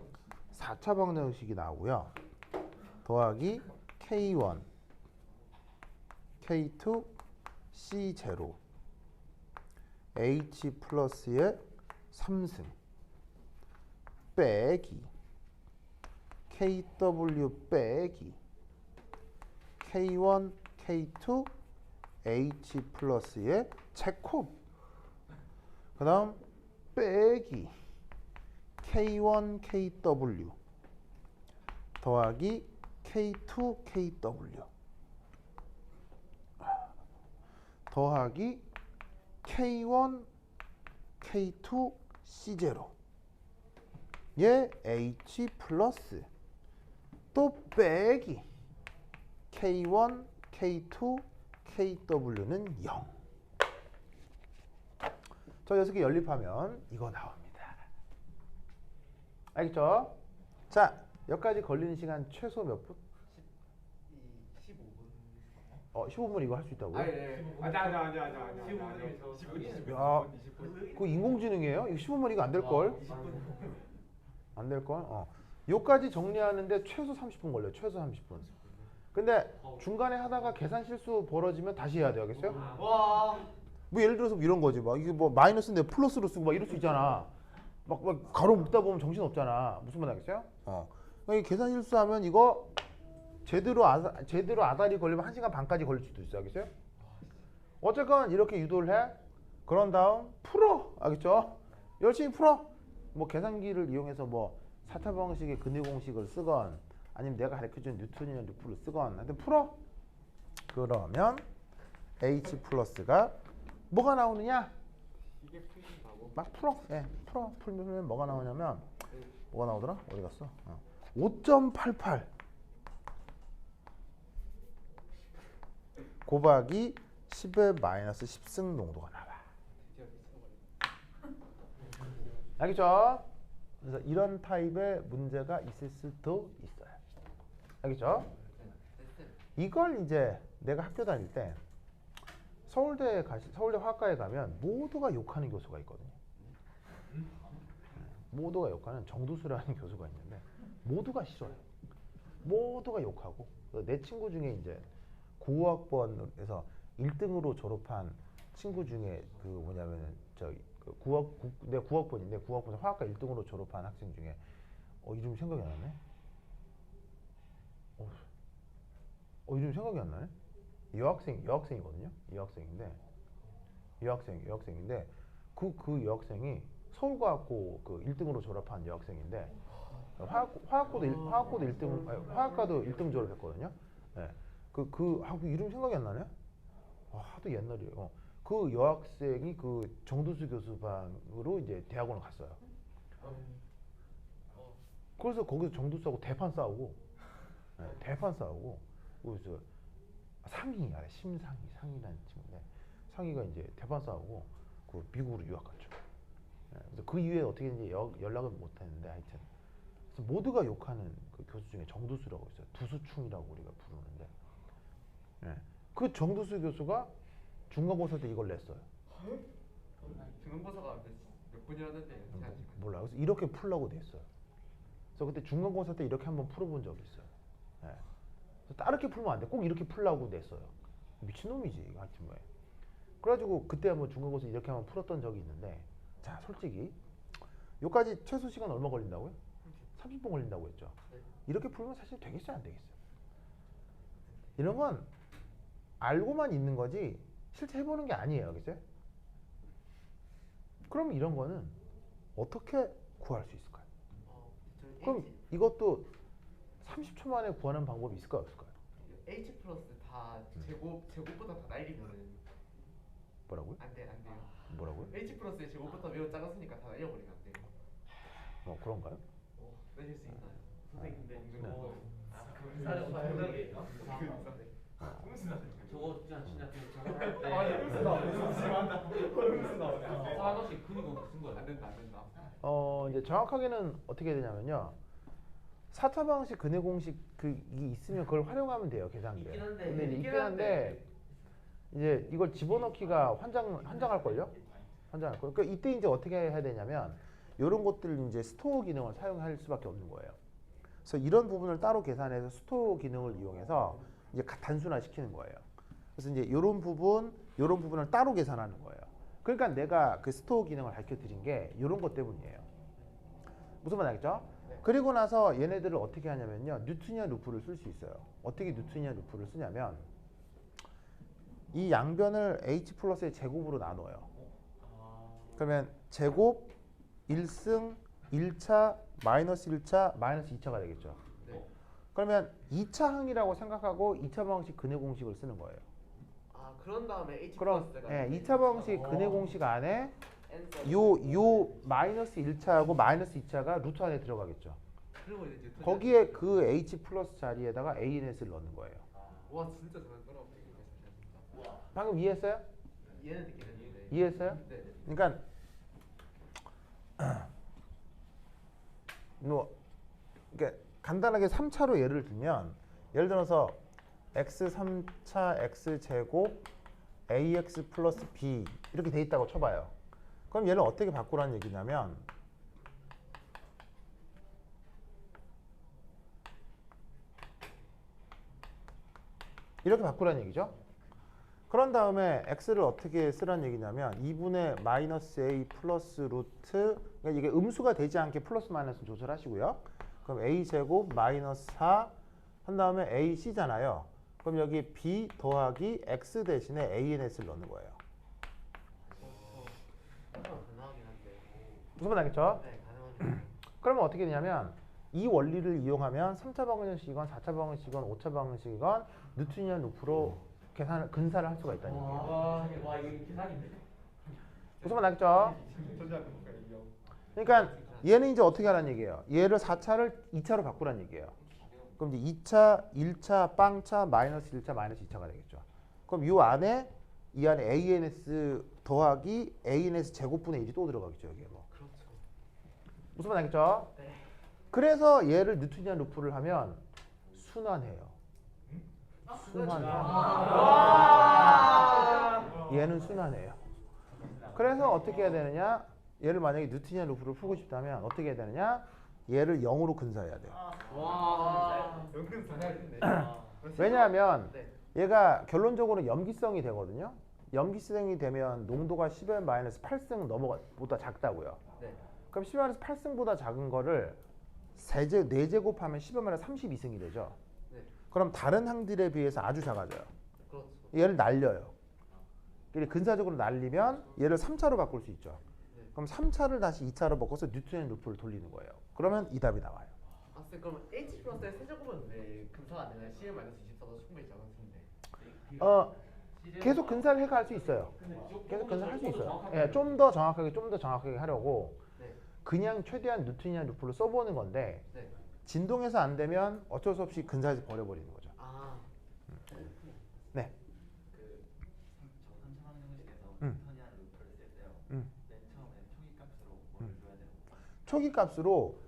4차 방정식이 나오고요. 더하기 K1, K2, C0, H 플러스의 3승 빼기 KW 빼기 K1, K2, H 플러스의 제곱 그 다음 빼기 K1, KW 더하기 K2, KW 더하기 K1, K2, C0 얘 H 플러스 또 빼기 K1, K2, KW는 0. 저 6개 연립하면 이거 나옵니다. 알겠죠? 자, 여기까지 걸리는 시간 최소 몇 분? 15분. 15분 이거 할 수 있다고요? 아니. 15분이면 야, 그거 인공지능이에요? 이거 15분 이거 안 될걸? 안 될걸? 요까지 정리하는데 최소 30분 걸려요. 최소 30분. 근데 중간에 하다가 계산 실수 벌어지면 다시 해야 돼요. 알겠어요? 와. 뭐 예를 들어서 이런 거지. 막 이게 뭐 마이너스인데 플러스로 쓰고 막 이럴 수 있잖아. 막 가로 묶다 보면 정신 없잖아. 무슨 말 알겠어요? 그러니까 계산 실수하면 이거 제대로 아다리 걸리면 1시간 반까지 걸릴 수도 있어. 알겠어요? 어쨌건 이렇게 유도를 해. 그런 다음 풀어. 알겠죠? 열심히 풀어. 뭐 계산기를 이용해서 뭐 4차 방식의 근위 공식을 쓰건 아니면 내가 가르쳐준 뉴턴이나 루프를 쓰건 하여튼 풀어. 그러면 H 플러스가 뭐가 나오느냐? 이게 풀린다고? 막 풀어. 예, 풀어. 풀면 뭐가 나오냐면 뭐가 나오더라? 어디 갔어? 5.88 곱하기 10의 마이너스 10승 농도가 나와. 알겠죠? 그래서 이런 타입의 문제가 있을 수도 있어요. 알겠죠? 이걸 이제 내가 학교 다닐 때 서울대 화학과에 가면 모두가 욕하는 교수가 있거든요. 모두가 욕하는 정두수라는 교수가 있는데 모두가 싫어요. 모두가 욕하고 내 친구 중에 이제 9학번에서 1등으로 졸업한 친구 중에 그 뭐냐면은 내가 9학번인데 9학번 화학과 1등으로 졸업한 학생 중에 이름이 생각이 안 나네. 이름이 생각이 안 나네. 여학생이거든요. 여학생인데 그 여학생이 서울과학고 그 1등으로 졸업한 여학생인데 화학과도 1등 졸업했거든요. 네. 하고 이름 생각이 안 나네. 하도 옛날이에요. 그 여학생이 그 정두수 교수 방으로 이제 대학원을 갔어요. 그래서 거기서 정두수하고 대판 싸우고 그래서 상이라는 친구인데 상이가 이제 대판 싸우고 그 미국으로 유학 갔죠. 그래서 그 이후에 어떻게 이제 연락을 못 했는데 하여튼 그래서 모두가 욕하는 그 교수 중에 정두수라고 있어요. 두수충이라고 우리가 부르는데 그 정두수 교수가 중간고사 때 이걸 냈어요. 중간고사가 몇 분이었는데 몰라. 그래서 이렇게 풀라고 냈어요. 그래서 그때 중간고사 때 이렇게 한번 풀어본 적이 있어요. 그래서 다르게 풀면 안 돼. 꼭 이렇게 풀라고 냈어요. 미친놈이지. 하여튼 뭐. 그래가지고 그때 한번 중간고사 이렇게 한번 풀었던 적이 있는데 자 솔직히 여기까지 최소 시간 얼마 걸린다고요? 30분 걸린다고 했죠. 이렇게 풀면 사실 되겠어요 안 되겠어요? 이런 건 알고만 있는 거지 실제 해보는 게 아니에요. 그죠? 그럼 이런 거는 어떻게 구할 수 있을까요? 그럼 이것도 30초 만에 구하는 방법이 있을까요? 없을까요? H 플러스 다 제곱보다 다 날리면은 뭐라고요? 안 돼요. 뭐라고요? H 플러스의 제곱보다 매우 작았으니까 다 날려버리면 안 돼요. 그런가요? 내실 수 있나요? 선생님 근데 네. 사례 어떻게 저거 진짜 저거 할 때. 아, 음수 나오네. 음수 나오네. 하나씩 그리고 쓴 거야. 안 된다 안 된다. 이제 정확하게는 어떻게 되냐면요. 4차 방식 근해 공식 그게 있으면 그걸 활용하면 돼요, 계산기에. 있긴 한데. 근데 이제 있긴 한데 이제 이걸 집어넣기가 환장할 걸요? 환장할 걸. 그러니까 이때 이제 어떻게 해야 되냐면 이런 것들 이제 스토어 기능을 사용할 수밖에 없는 거예요. 그래서 이런 부분을 따로 계산해서 스토어 기능을 이용해서 이제 단순화 시키는 거예요. 그래서 이제 이런 부분을 따로 계산하는 거예요. 그러니까 내가 그 스토어 기능을 밝혀 드린 게 이런 것 때문이에요. 무슨 말 알겠죠? 네. 그리고 나서 얘네들을 어떻게 하냐면요. 뉴트니안 루프를 쓸 수 있어요. 어떻게 뉴트니안 루프를 쓰냐면 이 양변을 h 플러스의 제곱으로 나눠요. 그러면 제곱 1승 1차 마이너스 1차 마이너스 2차가 되겠죠. 네. 그러면 2차 항이라고 생각하고 2차 방식 근해 공식을 쓰는 거예요. 아 그런 다음에 H 그럼 플러스가 예, 이제 2차 방식 근해 공식 안에 N 써서 요 마이너스 1차하고 마이너스 2차가 루트 안에 들어가겠죠. 그리고 이제 뉴턴 거기에 그 h 플러스 자리에다가 ANS를 넣는 거예요. 와 진짜 저는 끌어엎기가 진짜. 방금 이해했어요? 이해는 되긴 했는데. 이해했어요? 네. 그러니까 뭐 그러니까 간단하게 3차로 예를 들면 예를 들어서 x 3차 x 제곱 ax 플러스 b 이렇게 돼 있다고 쳐봐요. 그럼 얘를 어떻게 바꾸라는 얘기냐면 이렇게 바꾸라는 얘기죠. 그런 다음에 x를 어떻게 쓰라는 얘기냐면 2분의 마이너스 a 플러스 루트 그러니까 이게 음수가 되지 않게 플러스 마이너스 조절하시고요. 그럼 a 제곱 마이너스 4 한 다음에 ac잖아요. 그럼 여기 b 더하기 x 대신에 ans를 넣는 거예요. 가능하긴 한데. 무슨 말 알겠죠? 네 가능하긴. 그러면 어떻게 되냐면 이 원리를 이용하면 3차 방정식이건 4차 방정식이건 5차 방정식이건 뉴트니안 루프로 근사를 할 수가 있다는 얘기예요. 와 이거 계산인데. 무슨 말 알겠죠? 그러니까 얘는 이제 어떻게 하라는 얘기예요? 얘를 4차를 2차로 바꾸라는 얘기예요. 그럼 이제 2차, 1차, 빵차, 마이너스 1차, 마이너스 2차가 되겠죠. 그럼 이 안에 ANS 더하기 ANS 제곱분의 1이 또 들어가겠죠. 여기에 뭐. 그렇죠. 무슨 말 알겠죠? 네. 그래서 얘를 뉴트니안 루프를 하면 순환해요. 순환해요. 얘는 순환해요. 그래서 어떻게 해야 되느냐? 얘를 만약에 뉴트니안 루프를 풀고 싶다면 어떻게 해야 되느냐? 얘를 0으로 근사해야 돼요. 와. 연근 상하겠네. 왜냐하면 네. 얘가 결론적으로 염기성이 되거든요. 염기성이 되면 농도가 10의 마이너스 8승 보다 작다고요. 네. 그럼 10의 마이너스 8승보다 작은 거를 4제곱하면 10의 마이너스 32승이 되죠. 네. 그럼 다른 항들에 비해서 아주 작아져요. 그렇죠. 얘를 날려요. 근사적으로 날리면 얘를 3차로 바꿀 수 있죠. 네. 그럼 3차를 다시 2차로 바꿔서 뉴트니안 루프를 돌리는 거예요. 그러면 이 답이 나와요. 아 쌤, 그럼 H 플러스의 세제곱은 왜 근사가 안 되나요? CL 마이너스 24도 충분히 작은 수인데. 계속 근사를 해갈 수 있어요. 계속 근사를 할 수 있어요. 예, 좀 더 정확하게 하려고 네. 그냥 최대한 뉴트니안 루프를 써보는 건데 네. 진동해서 안 되면 어쩔 수 없이 근사해서 버려버리는 거죠. 아. 네. 저 3차 방정식에서 음. 뉴턴이한 루프를 쓸 때요. 음. 맨 처음에 초기 값으로 뭘 줘야 되는 거예요? 초기 값으로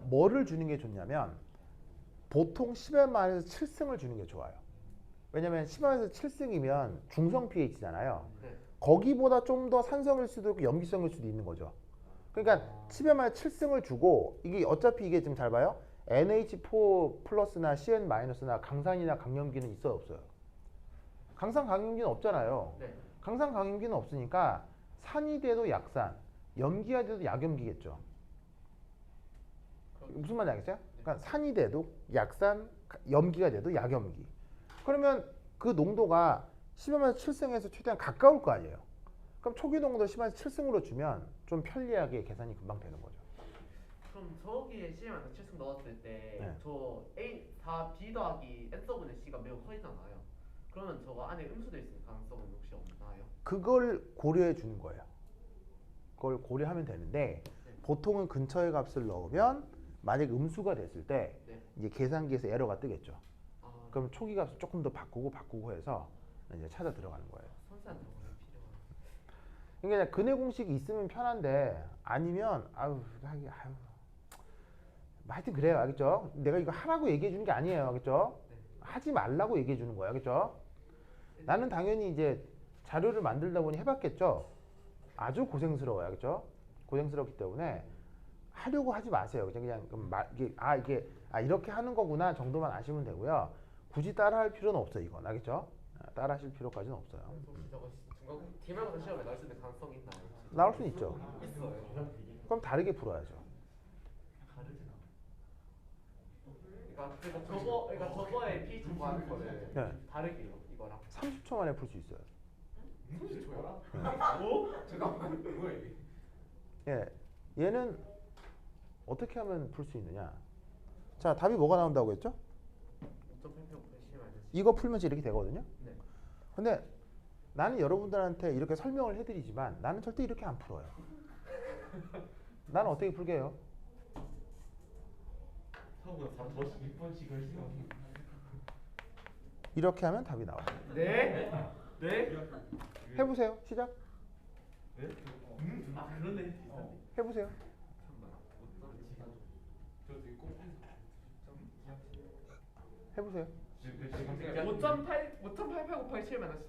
뭐를 주는 게 좋냐면 보통 10의 마이너스 7승을 주는 게 좋아요. 왜냐면 10의 마이너스 7승이면 중성 pH잖아요. 네. 거기보다 좀 더 산성일 수도 있고 염기성일 수도 있는 거죠. 그러니까 10의 마이너스 7승을 주고 이게 어차피 이게 지금 잘 봐요. NH4 플러스나 CN 마이너스나 강산이나 강염기는 있어요 없어요? 강산 강염기는 없잖아요. 네. 강산 강염기는 없으니까 산이 돼도 약산, 염기가 돼도 약염기겠죠. 무슨 말인지 알겠어요? 그러니까 산이 돼도 약산, 염기가 돼도 약염기. 그러면 그 농도가 10의 7승에서 최대한 가까울 거 아니에요. 그럼 초기 농도 10의 7승으로 주면 좀 편리하게 계산이 금방 되는 거죠. 그럼 저기에 CL 마이너스 7승 넣었을 네. 때 저 A 4 B 더하기 N 서분의 C가 매우 커지잖아요. 그러면 저거 안에 음수될 수 있는 가능성은 혹시 없나요? 그걸 고려해 주는 거예요. 그걸 고려하면 되는데 네. 보통은 근처의 값을 넣으면 만약 음수가 됐을 때 네. 이제 계산기에서 에러가 뜨겠죠. 아. 그럼 초기 값을 조금 더 바꾸고 해서 이제 찾아 들어가는 거예요. 선수한테 오늘 필요한. 그러니까 근해 공식이 있으면 편한데 아니면 아유 하기 아유 하여튼 그래요, 알겠죠? 내가 이거 하라고 얘기해 주는 게 아니에요, 알겠죠? 네. 하지 말라고 얘기해 주는 거예요, 알겠죠? 나는 당연히 이제 자료를 만들다 보니 해봤겠죠. 아주 고생스러워요, 알겠죠? 고생스럽기 때문에 하려고 하지 마세요. 그냥 이게 이렇게 하는 거구나 정도만 아시면 되고요. 굳이 따라할 필요는 없어요, 이건 알겠죠? 따라하실 필요까지는 없어요. 혹시 저거 중간 기말고사 시험에 나올 수 있는 가능성이 있나요? 나올 수는 있죠. 있어요. 그럼 다르게 풀어야죠. 가르치나? 그러니까 저거에 PH 구하는 거는 네. 다르게요. 이거랑. 30초 만에 풀 수 있어요. 30초요? 오? 잠깐만. 뭐야 이게? 예, 얘는 어떻게 하면 풀 수 있느냐? 자, 답이 뭐가 나온다고 했죠? 5.8 이거 풀면 이렇게 되거든요. 네. 근데 나는 여러분들한테 이렇게 설명을 해드리지만 나는 절대 이렇게 안 풀어요. 나는 어떻게 풀게 해요? 처음부터 6번씩 열심히 이렇게 하면 답이 나와요. 네? 네? 해보세요. 시작. 아 그러네. 해보세요. 해보세요. 5.88 마이너스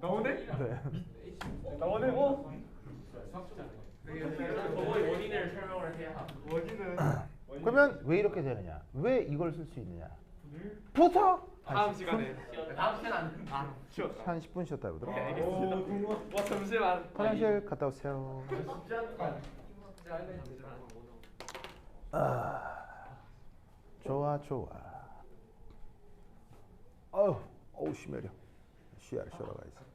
나오네? 네. 나오네? 저거의 원인을 설명을 해야. 원인은 그러면 왜 이렇게 되느냐? 왜 이걸 쓸 수 있느냐? 부터 다음 시간에. 다음 시간 안. 쉬었다. 한 10분 쉬었다 해보도록. 네, 알겠습니다. 와 잠시만. 화장실 갔다 오세요. 쉽지 않다. 좋아 좋아. 어우 심해려. 쉬어라 가야지.